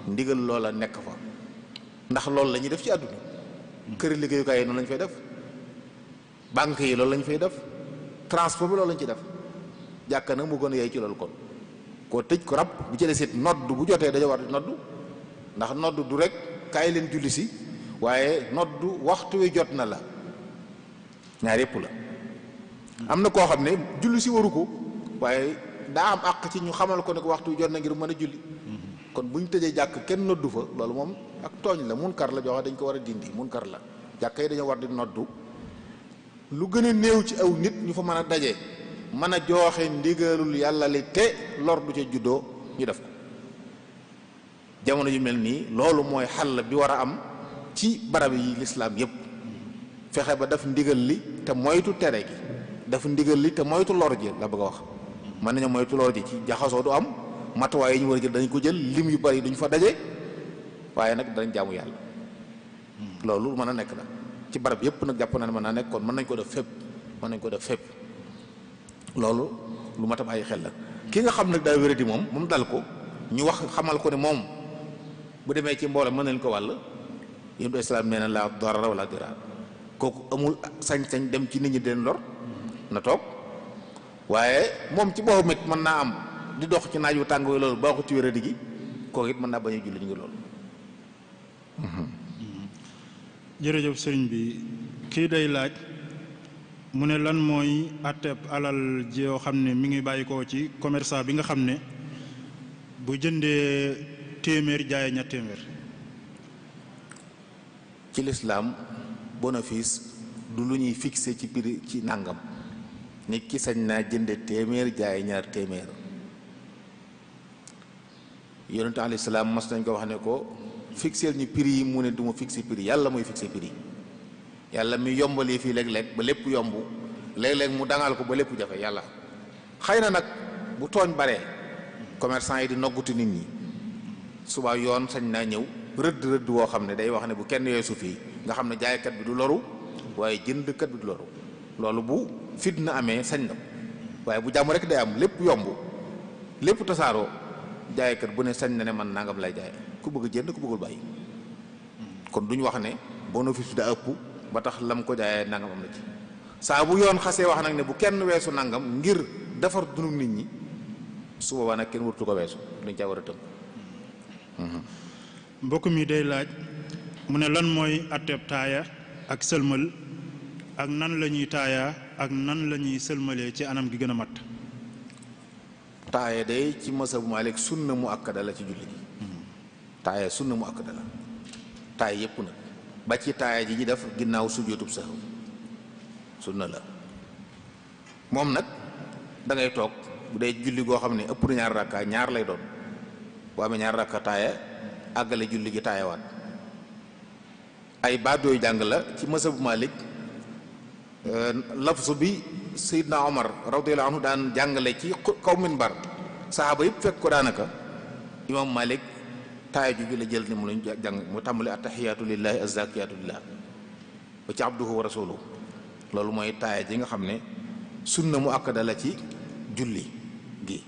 ndigal loola nekk fa ndax loolu la ñuy def ci àdduna këri liggéeyukaay yi noonu lañ fay def banque yi loolu lañ fay def transport bi loolu lañ ci def jàkka nag mu gën a yey ci loolu kon koo tëj ko rab bu ci desit nodd bu jotee dañoo war di nodd ndax nodd du rek kaay leen julli si waaye nodd waxtu wi jot na la ñaar yépp la am na koo xam ne julli si waru ko waaye daa am àq ci ñu xamal ko ne ko waxtu wi jot na ngir mën a julli kon bu ñu tëjee jàkk kenn noddu fa loolu moom ak tooñ la munkar la joxe dañ ko war a dindi munkar la jàkka yi dañoo war di noddu lu gën a néew ci aw nit ñu fa mën a daje mën a jooxe ndigalul yàlla li te lor du ca juddoo ñu def ko jamono yu mel nii loolu mooy xàll bi war a am ci barab yi lislaam yépp fexe ba def ndigal li te moytu tere gi def ndigal li te moytu lor ji la bëgg a wax mën nañu moytu lor ji ci jaxasoo du am matuwaay yi ñu war a jël dañ ko jël lim yu bari duñ fa daje waaye nag danañ jaamu yàlla loolu mën a nekk la ci barab yépp nag jàpp na ne mën naa nekk kon mën nañ ko def fépp mën nañ ko def fépp loolu lu mat a bàyyi xel la ki nga xam nag daa wéradi moom dal ko ñu wax xamal ko ne moom bu demee ci mbooloo mën nañ ko wàll yéen islaam nee na la darara wala dirar kooku amul sañ-sañ dem ci nit ñi den lor na toog waaye moom ci boobu mit mën naa am di dox ci naaj wu tàng wi loolu baaxut ci wéradi gi kooku it mën naa bañ a julli ñu ngi loolu. jërëjëf sëriñ bi kii day laaj mu ne lan mooy àtteeb alal joo xam ne mi ngi bàyyi ko ci commerçant bi nga xam ne bu jëndee téeméer jaay ña téeméer. ci lislaam bénéfice du lu ñuy fixé ci prix ci nàngam nit ki sañ naa jënde téeméer jaay ñaar téeméer yonente alayhi salaam mas nañ ko wax ne ko fixeel ñu prix yi mu ne du ma fixé prix yàlla mooy fixé prix yàlla mi yombali fii léeg-léeg ba lépp yomb léeg-léeg mu dangal ko ba lépp jafe yàlla xëy na nag bu tooñ baree commerçant yi di nogguti nit ñi suba yoon sañ naa ñëw rëdd woo xam ne day wax ne bu kenn yeesu fii nga xam ne jaaykat bi du loru waaye jëndkat bi du loru loolu bu fitna amee sañ na waaye bu jàmm rek day am lépp yomb lépp tasaaroo jaaykat bu ne sañ na ne man nangam lay jaay ku bëgg jënd ku bëggul bàyyi kon duñ wax ne bénéfice bi da ëpp ba tax lam ko jaayee nangam am na ci saa bu yoon xasee wax nag ne bu kenn weesu nangam ngir defar dunu nit ñi su boobaa nag kenn wartu ko weesu dañ caa war a tënk. mbokk mi day laaj mu ne lan mooy atteeb taaya ak sëlmal ak nan la ñuy taaya ak nan la ñuy sëlmalee ci anam gi gën a mat. taaya day ci mazhabu Maalik sunna mu akkada la ci julli gi taaya sunna mu akkada la taaya yépp nag ba ci taaya ji ñi def ginnaaw sujjóotub sahw sunna la moom nag da ngay toog bu dee julli goo xam ne ëpp na ñaar rakka ñaar lay doon boo amee ñaar rakka taaya àggale julli gi taayawaat ay baat yooyu jàng la ci mazhabu Maalik lafsu bi Seydina Omar radiyallahu anhu daan jàngale ci kaw minbar saxaaba yëpp fekk ko daanaka imam Malik taaya ju la jël ni mu lañu jàng mu tàmbali attahiyaatu lillahi azzakiyaatu lillah ba ci abduhu wa rasuluhu loolu mooy taaya ji nga xam ne sunna mu akkada la ci julli gi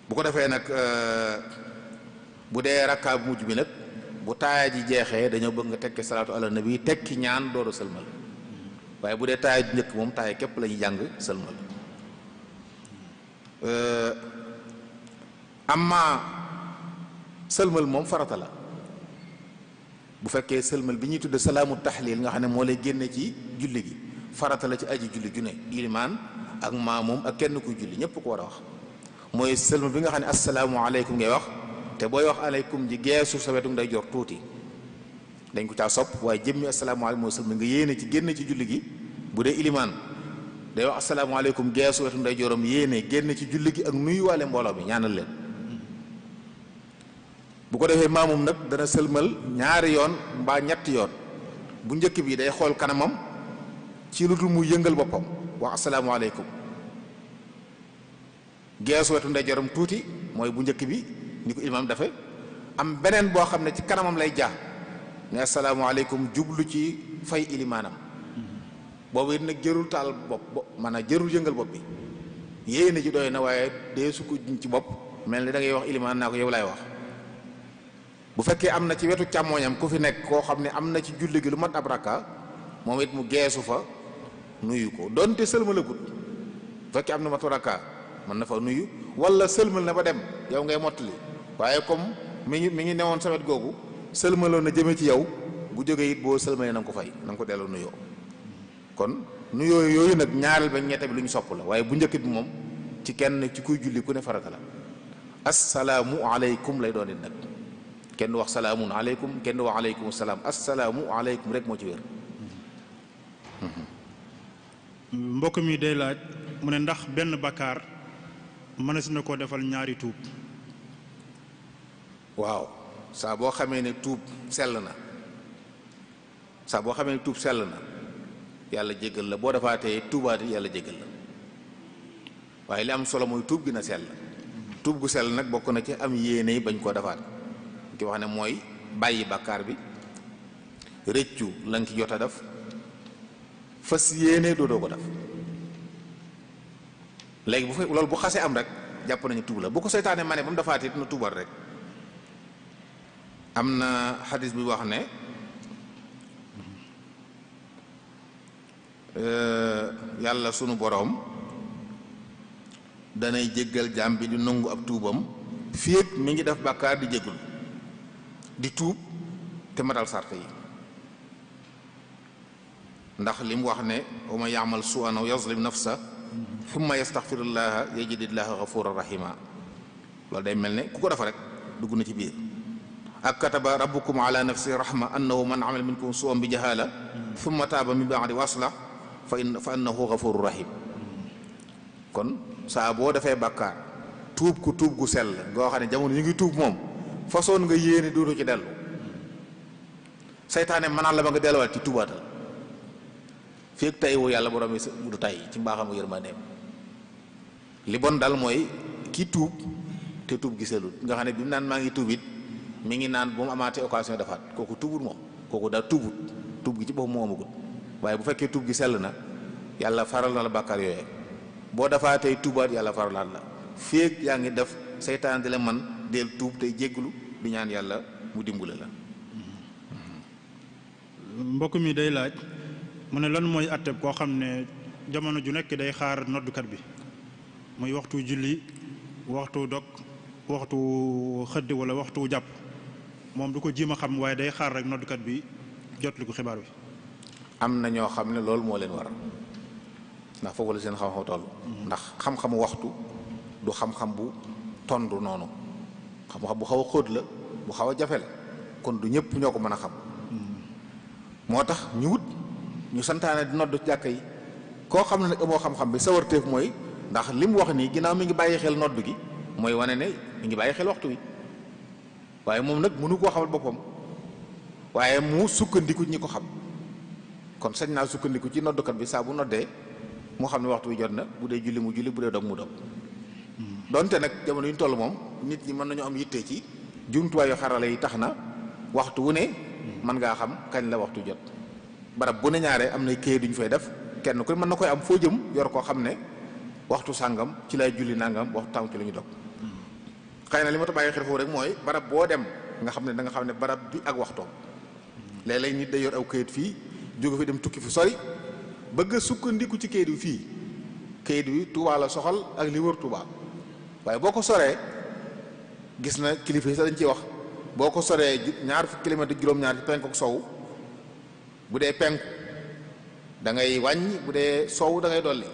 bu ko defee nag bu dee rakkaa bu mujj bi nag bu taaya ji jeexee dañoo bëgg nga tekki salaatu ala nabi tekki ñaan dooru sëlmal waaye bu dee taaya ju njëkk moom taaya képp la ñuy jàng sëlmal amma sëlmal moom farata la bu fekkee sëlmal bi ñuy tudde salaamu tahlil nga xam ne moo lay génne ci julli gi farata la ci aji julli ju ne ilimaan ak maamum ak kenn kuy julli ñépp ko war a wax mooy sëlmal bi nga xam ne assalaamu aleykum ngay wax te booy wax aleykum ji geesu sa wetu nday jor tuuti dañ ko caa sopp waaye jëmmi asalaamaaleykum wa sallam nga yéene ci génn ci julli gi bu dee ilimaan day wax asalaamaaleykum geesu wetu ndeyjooram yéene génn ci julli gi ak nuyuwaale mbooloo mi ñaanal leen bu ko defee maamum nag dana sëlmal ñaari yoon mbaa ñetti yoon bu njëkk bi day xool kanamam ci lu dul mu yëngal boppam wax asalaamaaleykum geesu wetu ndeyjooram tuuti mooy bu njëkk bi ni ko imaam dafa am beneen boo xam ne ci kanamam lay jaa ne asalaamaaleykum jublu ci fay ilimaanam boobu it nag jërul taal bopp maanaam jërul yëngal bopp bi yéene ji doy na waaye dee su ko ci bopp mel ni da ngay wax ilimaan naa ko yow laay wax bu fekkee am na ci wetu càmmooñam ku fi nekk koo xam ne am na ci julli gi lu mat ab rakka moom it mu geesu fa nuyu ko donte sëlmalagut bu fekkee am na matu rakka mën na fa nuyu wala sëlmal na ba dem yow ngay mottali waaye comme mi ngi newoon sa wet googu sëlmaloon na jëme ci yow bu jógee it boo sëlmalee na nga ko fay na nga ko delloo nuyoo kon nuyoo yooyu nag ñaareel ba ñette bi lu ñu sopp la waaye bu njëkk bi moom ci kenn ci kuy julli ku ne farata la assalaamu aleykum lay doon it nag kenn wax salaamun aleykum kenn wax aleykum salaam assalaamu aleykum rek moo ci wér. mbokk mi day laaj mu ne ndax benn bakkaar mënees na koo defal ñaari tuub. waaw saa boo xamee ne tuub sell na saa boo xamee ne tuub sell na yàlla jéggal la boo defaatee tuubaati yàlla jéggal la waaye li am solo mooy tuub gi na sell tuub gu sell nag bokk na ci am yéene bañ koo defaat ki wax ne mooy bàyyi bàkkaar bi rëccu la nga ci jot a def fas yéene doodoo ko def léegi bu fekk loolu bu xasee am rek jàpp nañu tuub la bu ko seytaane ma ne ba mu defaat it na tuubal rek am na xadis bi wax ne yàlla sunu boroom danay jéggal jaam bi di nangu ab tuubam fii ak mi ngi def bàkkaar di jéggul di tuub te matal sart yi ndax li mu wax ne wa man yaamal su'an aw yazlim nafsa thumma yastaghfirullaha yajidillaha ghafuran rahima loolu day mel ne ku ko defa rek dugg na ci biir ak kataba rabbukum ala nafsi rahma annahu man amila minkum su'an bi jahala thumma taaba min ba'di wa aslah fa annahu ghafurur rahim kon saa boo defee bàkkaar tuub ku tuub gu sell ngoo xam ne jamono ñu ngi tuub moom façon nga yéene dootu ci dellu seytaane mënaan la ba nga delluwaat ci tuubaatal feeg tay wu yàlla borom yi du tay ci mbaaxam ak yërmandeem li bon dal mooy ki tuub te tuub gi sellut nga xam ne bi mu naan maa ngi tuub it mi ngi naan bu mu amaatee occasion defaat kooku tuubut moom kooku daal tuubut tuub gi ci boppam moo amagut waaye bu fekkee tuub gi sell na yàlla faral na la bàkkaar yooyee boo defaatee tuubaat yàlla faralaat la feeg yaa ngi def seytaan di la man del tuub tey jégglu di ñaan yàlla mu dimbale la. mbokk mi day laaj mu ne lan mooy atteb koo xam ne jamono ju nekk day xaar noddukat bi muy waxtu julli waxtu dog waxtu xëdd wala waxtu jàpp moom du ko jéem a xam waaye day xaar rek noddukat bi jotli ko xibaar bi. am na ñoo xam ne loolu moo leen war ndax foofu la seen xam-xam toll ndax xam-xamu waxtu du xam-xam bu tondu noonu xam-xam bu xaw a xóot la bu xaw a jafe la kon du ñëpp ñoo ko mën a xam moo tax ñu wut ñu santaane di nodd jàkka yi koo xam ne nag amoo xam-xam bi sawarteef mooy ndax li mu wax nii ginnaaw mi ngi bàyyi xel nodd gi mooy wane ne mi ngi bàyyi xel waxtu wi waaye moom nag mënu koo xamal boppam waaye mu sukkandiku ñi ko xam kon sañ naa sukkandiku ci noddukat bi saa bu noddee mu xam ne waxtu wi jot na bu dee julli mu julli bu dee dog mu dog donte nag jamono yu ñu toll moom nit ñi mën nañu am yitte ci jumtuwaayu xarala yi tax na waxtu wu ne mën ngaa xam kañ la waxtu jot barab bu ne ñaare am na kayit duñ fay def kenn ku ne mën na koy am foo jëm yor koo xam ne waxtu sàngam ci lay julli nangam waxtu tànk ci la ñu dog xëy na li ma ta bàyyi xel foofu rek mooy barab boo dem nga xam ne da nga xam ne barab bi ak waxtoom léeg-léeg nit day yor aw kayit fii jóge fi dem tukki fi sori bëgg a sukkandiku ci kayit wi fii kayit wi Tuubaa la soxal ak li wër Tuubaa waaye boo ko soree gis na kilifa yi sax dañ ciy wax boo ko soree ñaar fukki kilomètre juróom-ñaar ci penku ak sow bu dee penku da ngay wàññi bu dee sow da ngay dolli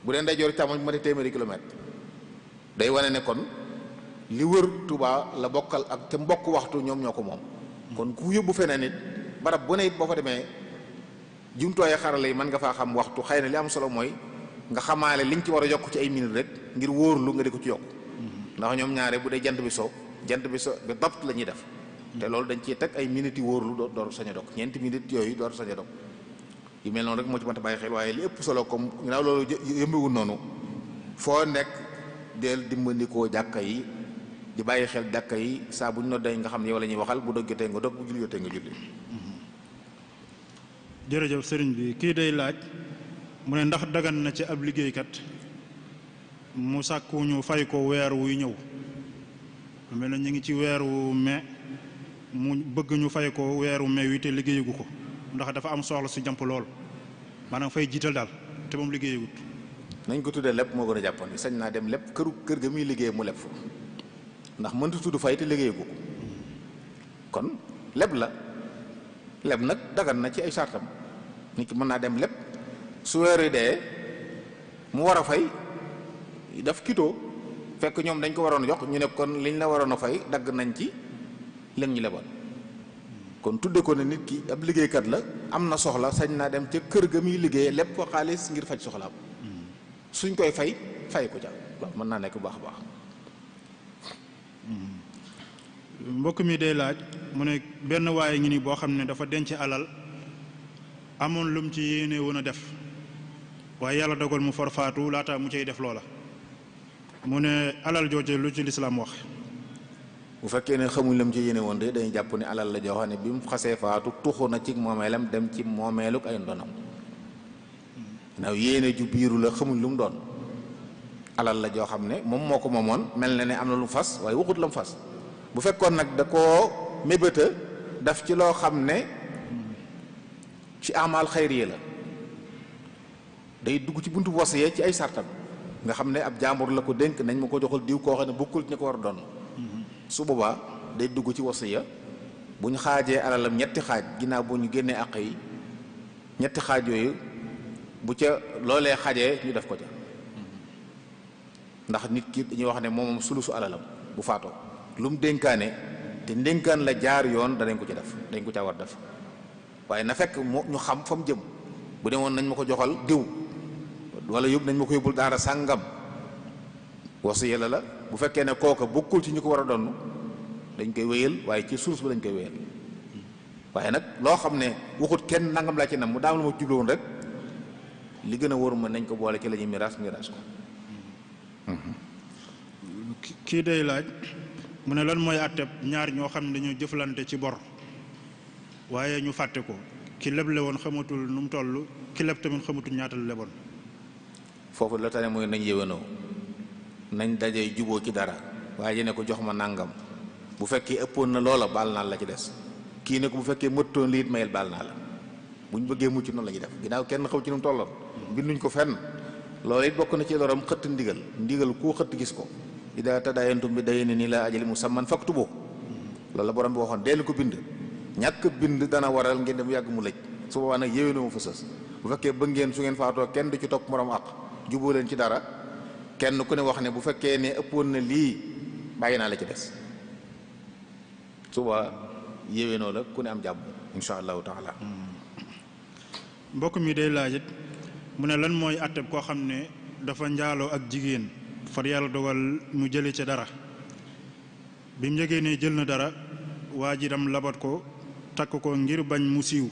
bu dee ndeyjoor càmmoñ bu ma téeméeri kilomètre day wane ne kon li wër Tuubaa la bokkal ak te mbokk waxtu ñoom ñoo ko moom kon ku yóbbu feneen it barab bu ne it boo fa demee jumtuwaayu xarala yi mën nga faa xam waxtu. xëy na li am solo mooy nga xamaale liñ ci war a yokk ci ay minutes rek ngir wóorlu nga di ko ci yokk ndax ñoom ñaare bu dee jant bi so ba dapt la ñuy def te loolu dañ ciy teg ay minutes yi wóorlu door sañ a dog 4 minutes yooyu door sañ a dog yu mel noonu rek moo ci mën a bàyyi xel. waaye li ëpp solo comme ginnaaw loolu yëmbewul noonu foo nekk del dimbandikoo jàkka yi di bàyyi xel jàkka yi saa bu ñu noddee nga xam ne yow la ñuy waxal bu dog jotee nga dog bu julli jotee nga julli. jërëjëf sëriñ bi kii day laaj mu ne ndax dagan na ci ab liggéeykat mu sàkku ñu fay ko weer wuy ñëw mel na ñu ngi ci weeru mai mu bëgg ñu fay ko weeru mai wi te liggéeyagu ko ndax dafa am soxla su jàmp lool maanaam fay jiital daal te moom liggéeyagut. nañ ko tuddee lépp moo gën a jàppandi sañ naa dem lépp kër ga muy liggéey mu leb fa ndax mënta tudd fay te liggéeyagu ko kon leb la leb nag dagan na ci ay sartam nit ki mën naa dem lépp su weer yi dee mu war a fay daf kitoo fekk ñoom dañ ko waroon a jox ñu ne kon liñ la waroon a fay dagg nañ ci leen ñu leboon kon tudde ko ne nit ki ab liggéeykat la am na soxla sañ naa dem ca kër ga muy liggéey lépp ko xaalis ngir faj soxlaam suñ koy fay ko ca loolu mën naa nekk bu baax a baax. mbokk mi day laaj mu ne benn waaye ngi ni boo xam ne dafa denc alal amoon lum ci yéene woon a def waaye yàlla dogal mu forfaatu laata mu cay def loola mu ne alal jooje lu ci lislaam wax. bu fekkee ne xamuñ lam ci yéene woon de dañuy jàpp ne alal la joo xam ne bi mu xasee faatu tuxu na ci moomeelam dem ci moomeeluk ay ndonam ndaw yéene ju biiru la xamuñ lu mu doon alal la joo xam ne moom moo ko moomoon mel na ne am na lu mu fas waaye waxut la mu fas. bu fekkoon nag da koo mébéta daf ci loo xam ne ci amal xayriya la day dugg ci buntu wasiya ci ay sartam nga xam ne ab jàmbur la ko dénk nañ ma ko joxal diw koo xam ne bokkul ci ñu ko war a doon su boobaa day dugg ci wasiya bu ñu xaajee alalam ñetti xaaj ginnaaw bu ñu génnee àq yi ñetti xaaj yooyu bu ca loolee xaajee ñu def ko ca ndax nit ki dañuy wax ne moom sulusu alalam bu faatoo lu mu dénkaane te ndénkaan la jaar yoon danañ ko ci def dañ ko ca war def waaye na fekk ñu xam fa mu jëm bu demoon nañ ma ko joxal diw wala yóbbu nañ ma ko yóbbul daara sàngam wasiya la bu fekkee ne kooka bokkul ci ñu ko war a donn dañ koy wéyal waaye ci source ba dañ koy wéyal waaye nag loo xam ne waxut kenn nangam laa ci nam mu daam lu ma jublu woon rek li gën a wóor ma nañ ko boole ci la ñuy miraas ko kii day laaj mu ne lan mooy àtteb ñaar ñoo xam ne dañoo jëflante ci bor waaye ñu fàtte ko ki leble woon xamatul nu mu toll ki leb tamit xamatul ñaata la leboon. foofu la tane mooy nañ yéwénoo nañ dajee juboo ci dara waaye ne ko jox ma nàngam bu fekkee ëppoon na loola baal naa la ci des kii ne ko bu fekkee mëttoon liit mayel baal naa la bu ñu bëggee mucc noonu la ñuy def ginnaaw kenn xaw ci nu mu tolloon binduñ ko fenn loolu it bokk na ci loram xëtt ndigal koo xëtt gis ko ida tadaayantum bi daynin ilaa ajalin musamman faktubu loolu la borom bi waxoon deel ko bind ñàkk bind dana waral ngeen dem yàgg mu lëj su boobaa nag yéwénoo mu fa sës bu fekkee bëgg ngeen su ngeen faatoo kenn du ci topp morom àq juboo leen ci dara kenn ku ne wax ne bu fekkee ne ëppoon na lii bàyyi naa la ci des suba yéwénoo la ku ne am jàmm insha allahu taala. mbokk mi day laajit mu ne lan mooy àtteb koo xam ne dafa njaaloo ak jigéen far yàlla dogal mu jële ca dara bi mu yëgee ne jël na dara waa ji dam labat ko takk ko ngir bañ mu siiw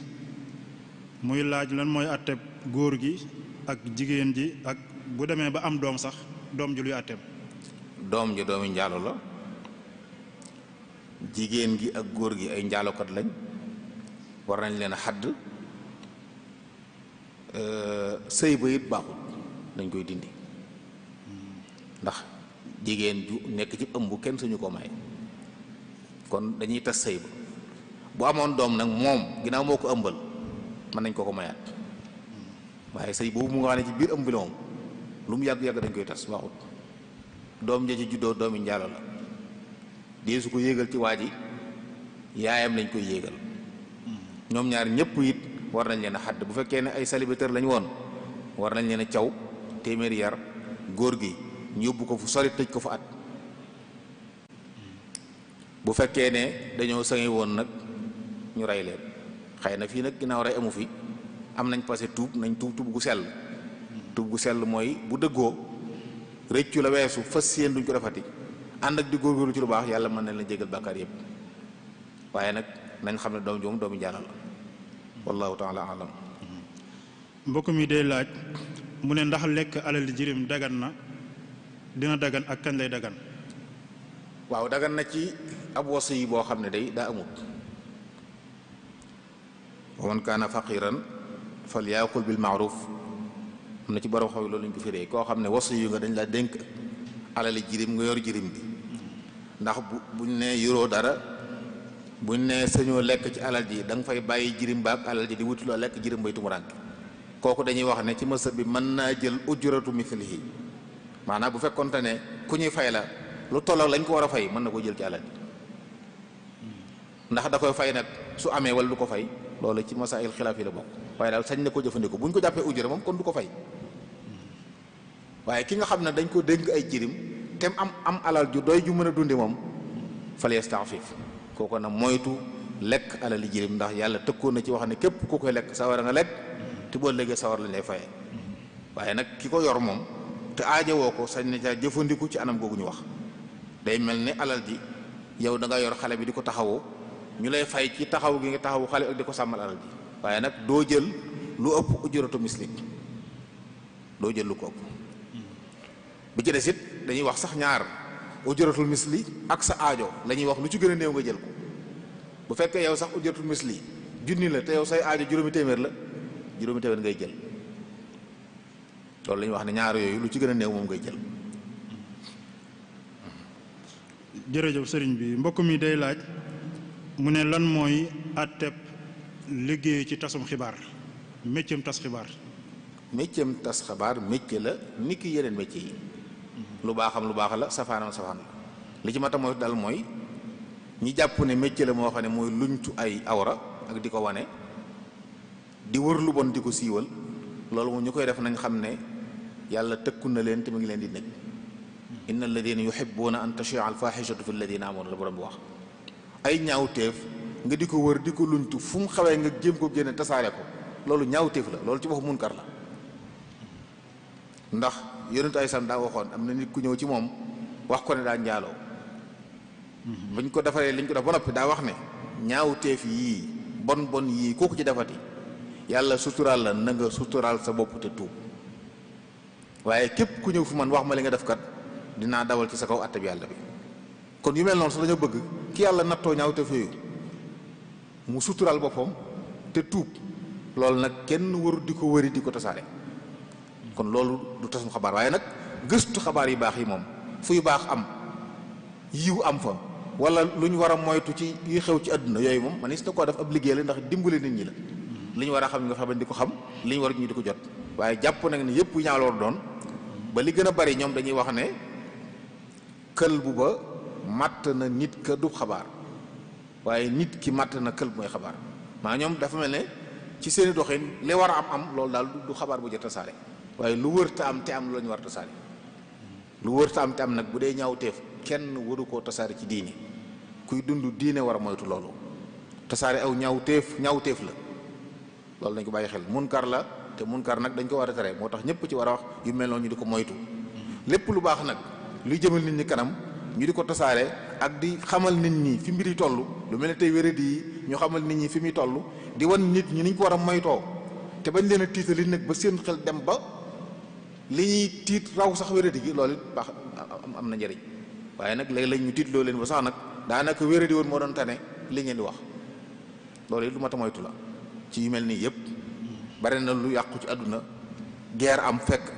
muy laaj lan mooy àtteb góor gi ak jigéen ji ak bu demee ba am doom sax doom ji luy àtteem. doom ji doomi njaalo la jigéen gi ak góor gi ay njaalokat lañ war nañ leen a xadd sëy ba it baaxul dañ koy dindi ndax jigéen ju nekk ci ëmb kenn suñu ko may kon dañuy tas sëy ba bu amoon doom nag moom ginnaaw moo ko ëmbal mën nañ ko mayaat waaye sëy boobu mu nga xam ne ci biir ëmb bi la moom lu mu yàgg-yàgg dañ koy tas baaxut doom ja ci juddoo doomi njaalo la dee su ko yéegal ci waa ji yaayam lañ koy yéegal ñoom ñaar ñëpp it war nañ leen a xadd bu fekkee ne ay célibataire lañ woon war nañ leen a caw téeméeri yar góor gi ñu yóbbu ko fu sori tëj ko fa at bu fekkee ne dañoo sangi woon nag ñu rey leen. xëy na fii nag ginnaaw rey amu fi am nañ passé tuub nañ tuub gu sell. tuub gu sell mooy bu dëggoo rëccu la weesu fas yéen duñ ko defati ànd ak di góorgóorlu ci lu baax yàlla mën na leen jégal bàkkaar yëpp waaye nag nañ xam ne doom joom doomu jaara la wallahu taala alam. mbokk mi day laaj mu ne ndax lekk alal jirim dagan na dina dagan ak kañ lay dagan. waaw dagan na ci ab wasi yi boo xam ne day daa amut. wa man kaana faqiran falyaakul bil maaruf am na ci borom xaw loolu lañ ko firee koo xam ne wasi yu nga dañ la dénk alali jirim nga yor jirim bi ndax buñ ne yoroo dara buñ ne sañoo lekk ci alal ji da nga fay bàyyi jirim ba ak alal ji di wuti loo lekk jirim bay tumuraanke kooku dañuy wax ne ci mësa bi mën naa jël ujratu mithlihi maanaam bu fekkonte ne ku ñuy fay la lu tollook lañ ko war a fay mën na ko jël ci alal ji ndax da koy fay nag su amee wala du ko fay loolu ci masail xilaaf yi la bokk waaye daal sañ na ko jëfandikoo bu ñu ko jàppee ujra moom kon du ko fay waaye ki nga xam ne dañ ko dénk ay jirim te am alal ju doy ju mën a dundi moom fal yastaafif kooku nag moytu lekk alali jirim ndax yàlla tëkkoon na ci wax ne képp ku koy lekk sawar nga lekk te boo léegi sawar lañ lay fayee waaye nag ki ko yor moom te aajowoo ko sañ na caa jëfandiku ci anam googu ñu wax day mel ni alal ji yow da nga yor xale bi di ko taxawoo ñu lay fay ci taxaw gi nga taxawu xale ak di ko sàmmal alal ji waaye nag doo jël lu ëpp ujuratu misli doo jël lu ko ëpp bi ci des it dañuy wax sax ñaar ujuratul misli ak sa aajo la ñuy wax lu ci gën a néew nga jël ko bu fekkee yow sax ujuratul misli junni la te yow say aajo juróomi téeméer la juróomi téeméer ngay jël loolu la ñuy wax ne ñaar yooyu lu ci gën a néew moom ngay jël. jërëjëf sëriñ bi mbokk mi day laaj mu ne lan mooy àtteb liggéey ci tasum xibaar méccam tas xibaar. méccam tas xibaar mécce la ni ki yeneen mécce yi lu baaxam lu baax la safaanam safaan la li ci mata mooy dal mooy ñi jàpp ne mécce la moo xam ne mooy luñtu ay awra ak di ko wane di wër lu bon di ko siiwal loolu moom ñu koy def nañ xam ne yàlla tëkku na leen te mu ngi leen di nekk inna alladina yuhibbuna an tashia al fahishatu fi alladina amanu la borom bi wax ay ñaawteef nga di ko wër di ko luñtu fu mu xawee nga jéem ko génne tasaare ko loolu ñaawteef la loolu ci boppam munkar la ndax yonentu ay sam daa waxoon am na nit ku ñëw ci moom wax ko ne daa njaaloo bañ ko defaree liñ ko def ba noppi daa wax ne ñaawteef yii bon bon yii kooku ci defati yàlla suturaal la na nga suturaal sa bopp te tuub waaye képp ku ñëw fu man wax ma li nga def kat dinaa dawal ci sa kaw àtte bi yàlla bi kon yu mel noonu sax dañoo bëgg ki yàlla nattoo ñaawteef yooyu mu suturaal boppam te tuub loolu nag kenn waru di ko wëri di ko tasaare kon loolu du tasum xabaar waaye nag gëstu xabaar yu baax yi moom fu yu baax am yiw am fa wala lu ñu war a moytu ci yi xew ci àdduna yooyu moom man is na koo def ab liggéey la ndax dimbali nit ñi la li ñu war a xam nga xam di ko xam li ñu war ñu di ko jot waaye jàpp nag ne yëpp ñaaw la war doon ba li gën a bari ñoom dañuy wax ne kël bu ba matt na nit ka du xabaar waaye nit ki matt na kël bu mooy xabaar maa ñoom dafa mel ne ci seeni doxin li war a am loolu daal du xabaar bu jot tasaare waaye lu wër ta am te am lu ñu war tasaare lu wër ta am te am nag bu dee ñaawteef kenn waru koo tasaare ci diine kuy dund diine war a moytu loolu tasaare aw ñaawteef la loolu dañ ko bàyyi xel munkar la te munkar nag dañ ko war a tere moo tax ñëpp ci war a wax yu mel noonu ñu di ko moytu lépp lu baax nag luy jëmal nit ñi kanam ñu di ko tasaare ak di xamal nit ñi fi mbir yi toll lu mel ne tey wéradi yi ñu xamal nit ñi fi muy toll di wan nit ñi niñ ko war a moytoo te bañ leen a tiitali nag ba seen xel dem ba li ñuy tiit raw sax wéradi gi loolu baax am na njëriñ waaye nag léeg-léeg ñu tiitloo leen ba sax nag daanaka wéradi woon moo doon tane li ngeen di wax loolu it lu mat a moytu la ci yu mel nii yëpp bari na lu yàqu ci àdduna guerre am fekk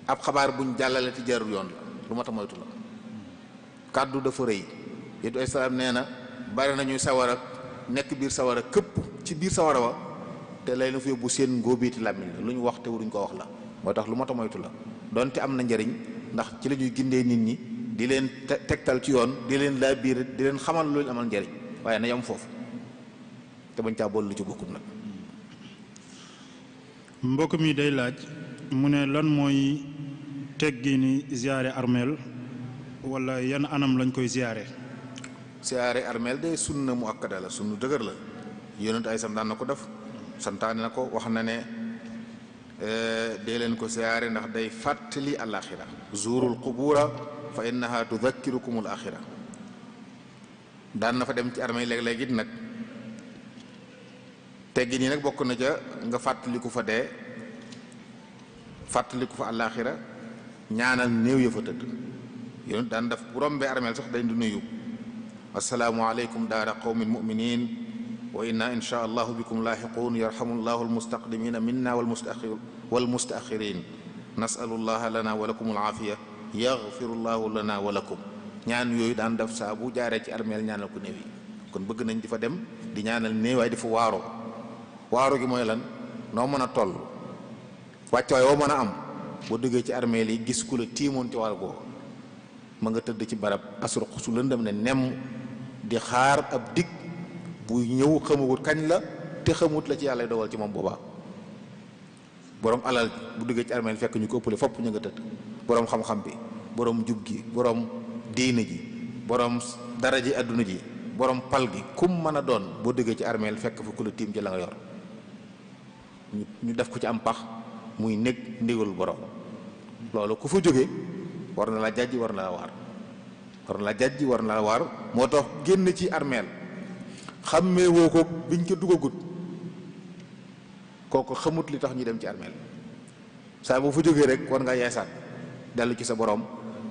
ab xabaar buñ jàllale ci jarul yoon la lu mat a moytu la kàddu dafa rëy yétu ay salaam nee na bari na ñuy sawar ak nekk biir sawar a këpp ci biir sawara wa te lay na fi yóbbu seen ngóobeeti làmmiñ la lu ñu wax te waruñ ko wax la moo tax lu mat a moytu la donte am na njëriñ ndax ci la ñuy gindee nit ñi di leen tegtal ci yoon di leen laa biir di leen xamal lu leen amal njëriñ waaye na yam foofu te bañ caa bool lu ci bokkut nag. mbokk mi day laaj mu ne lan mooy teggini ziyaare armeel wala yan anam lañ koy ziyaare. ziyaare armeel day sunna mu akkada la sunna dëgër la yonent ay sam daan na ko def santaane na ko wax na ne dee leen ko siyaare ndax day fàttali alaxira zuurul qubura fa innaha tudakkirukumul axira daan na fa dem ci armée léeg-léeg it nag teggi nii nag bokk na ca nga fàttaliku fa dee fàttaliku fa alaxira ñaanal néew ya fa tëdd yonent daan def bu rombee armeel sax dañ di nuyu assalaamu aleykum daara qawmin muminin wa inna insha allahu bikum laaxiquun yarhamu llahu almustaqdimina minna walmustaaxirin nasalu llaha lana wa lakum alaafiya yaxfiru llahu lana wa lakum ñaan yooyu daan def saa bu jaaree ci armeel ñaanal ko néew yi kon bëgg nañ di fa dem di ñaanal néew waaye di fa waaro gi mooy lan noo mën a toll wàccuwaay woo mën a am boo duggee ci armeel yi gis ku la tiimoon ci wàll googu ma nga tëdd ci barab asruq su lëndëm ne nemm di xaar ab dig bu ñëw xamawut kañ la te xamut la ci yàlla dogal ci moom boobaa borom alal bu duggee ci armeel fekk ñu ko ëppale fopp ñu nga tëdd borom xam-xam bi borom jub gi borom diine ji borom daraji adduna ji borom pal gi kum mën a doon boo duggee ci armeel fekk fa ku la tiim ci la nga yor ñu def ko ci am pax muy nekk ndigalul borom loolu ku fa jógee war na la jàjj war na la waar war na la waar moo tax génn ci armeel xammee woo ko biñ ko dugagut kooku xamut li tax ñu dem ci armeel saa boo fa jógee rek war nga yeesaat dellu ci sa borom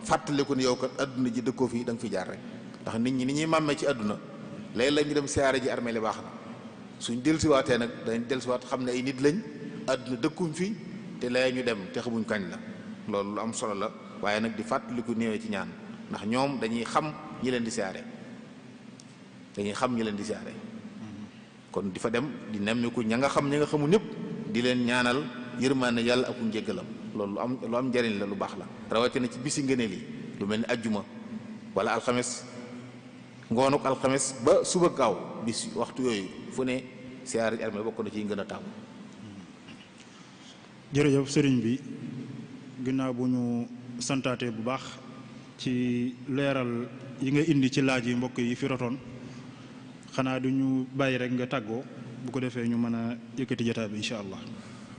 fàttaliku ne yow kat adduna ji dëkkoo fii da nga fi jaar rek ndax nit ñi ni ñuy màmmee ci adduna léeg-léeg ñu dem siyaare ji armeel yi baax na suñ dellusiwaatee nag dañ dellusiwaat xam ne ay nit lañ adduna dëkkuñ fi te lay ñu dem te xamuñ kañ la loolu lu am solo la waaye nag di fàttaliku néewee ci ñaan ndax ñoom dañuy xam ñi leen di siyaare kon di fa dem di nemmiku ña nga xam ña nga xamu ñëpp di leen ñaanal yërmaane yàlla ak njéggalam loolu lu am njariñ la lu baax la rawatina ci bisi ngëneel yi lu mel ni ajjuma wala alxames ngoonuk alxames ba suba gaaw bis waxtu yooyu fu ne siyaare ji armeel bokk na ci gën a taamu. jërëjëf sëriñ bi ginnaaw bu ñu santaate bu baax ci leeral yi nga indi ci laaj yi mbokk yi fi rotoon xanaa du ñu bàyyi rek nga tàggoo bu ko defee ñu mën a yëkkati jotaay bi incha allah.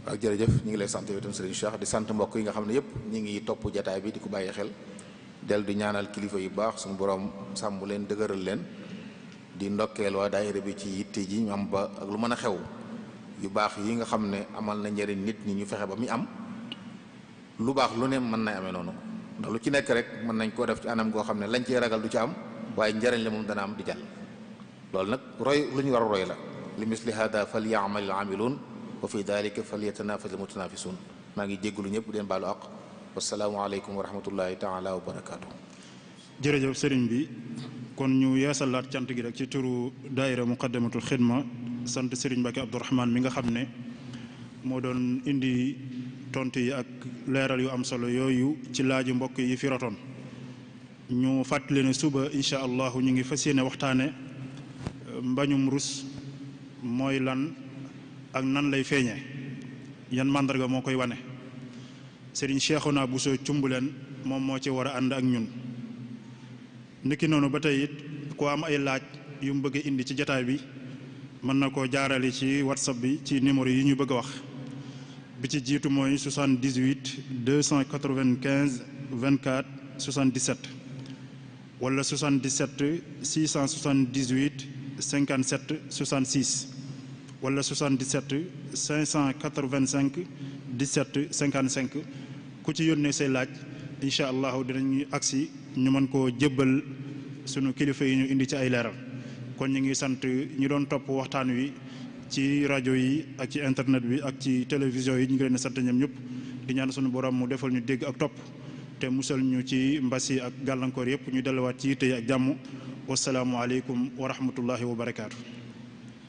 ak jërëjëf ñu ngi lay sant yow itam sëriñ Cheikh di sant mbokk yi nga xam ne yëpp ñu ngi topp jotaay bi di ko bàyyi xel del di ñaanal kilifa yu baax suñu borom sàmm leen dëgëral leen di ndokkeel waa daayira bi ci yitte ji ñu am ba ak lu mën a xew yu baax yi nga xam ne amal na njëriñ nit ñi ñu fexe ba muy am lu baax lu ne mën nay amee noonu ndax lu ci nekk rek mën nañ koo def ci anam goo xam ne lañ cee ragal du ci am waaye njëriñ la moom dana am di jàll loolu nag roy lu ñu war a roy la li misli hada fal yaamalil aamiluun wa fi dalika fal yatanafasil mutanafisun maa ngi jéggalu ñëpp den baalu aq wasalaamualeykum wa rahmatullahi taala wa barakaatu. jërëjëf sëriñ bi kon ñu yeesalaat cant gi rek ci turu daayira muqaddamatul xidma sant sëriñ Mbacke Abdourahmane mi nga xam ne moo doon indi tontu yi ak leeral yu am solo yooyu ci laaju mbokk yi fi rotoon ñu fàttali ne suba incha allahu ñu ngi fas yéene waxtaane mbañum rus mooy lan ak nan lay feeñe yan màndarga moo koy wane sëriñ Cheikhouna Bousso Cumbuleen moom moo ci war a ànd ak ñun niki noonu ba tey it ku am ay laaj yu mu bëgg a indi ci jataay bi mën na koo jaarale ci whatsapp bi ci numéro yi ñu bëgg a wax bi ci jiitu mooy 78 295 24 77 wala 77 678 57 66 wala 77 585 17 55 ku ci yónnee say laaj incha allahu dinañu agsi ñu mën koo jébbal sunu kilifa yi ñu indi ci ay leeral kon ñu ngi sant ñi doon topp waxtaan wi ci rajo yi ak ci internet bi ak ci télévision yi ñu ngi leen sant ñoom ñëpp di ñaan sunu borom mu defal ñu dégg ak topp te musal ñu ci mbas yi ak gàllankoor yëpp ñu delluwaat ci yitte yi ak jàmm wasalaamualeykum wa rahmatullahi wa barakaatu.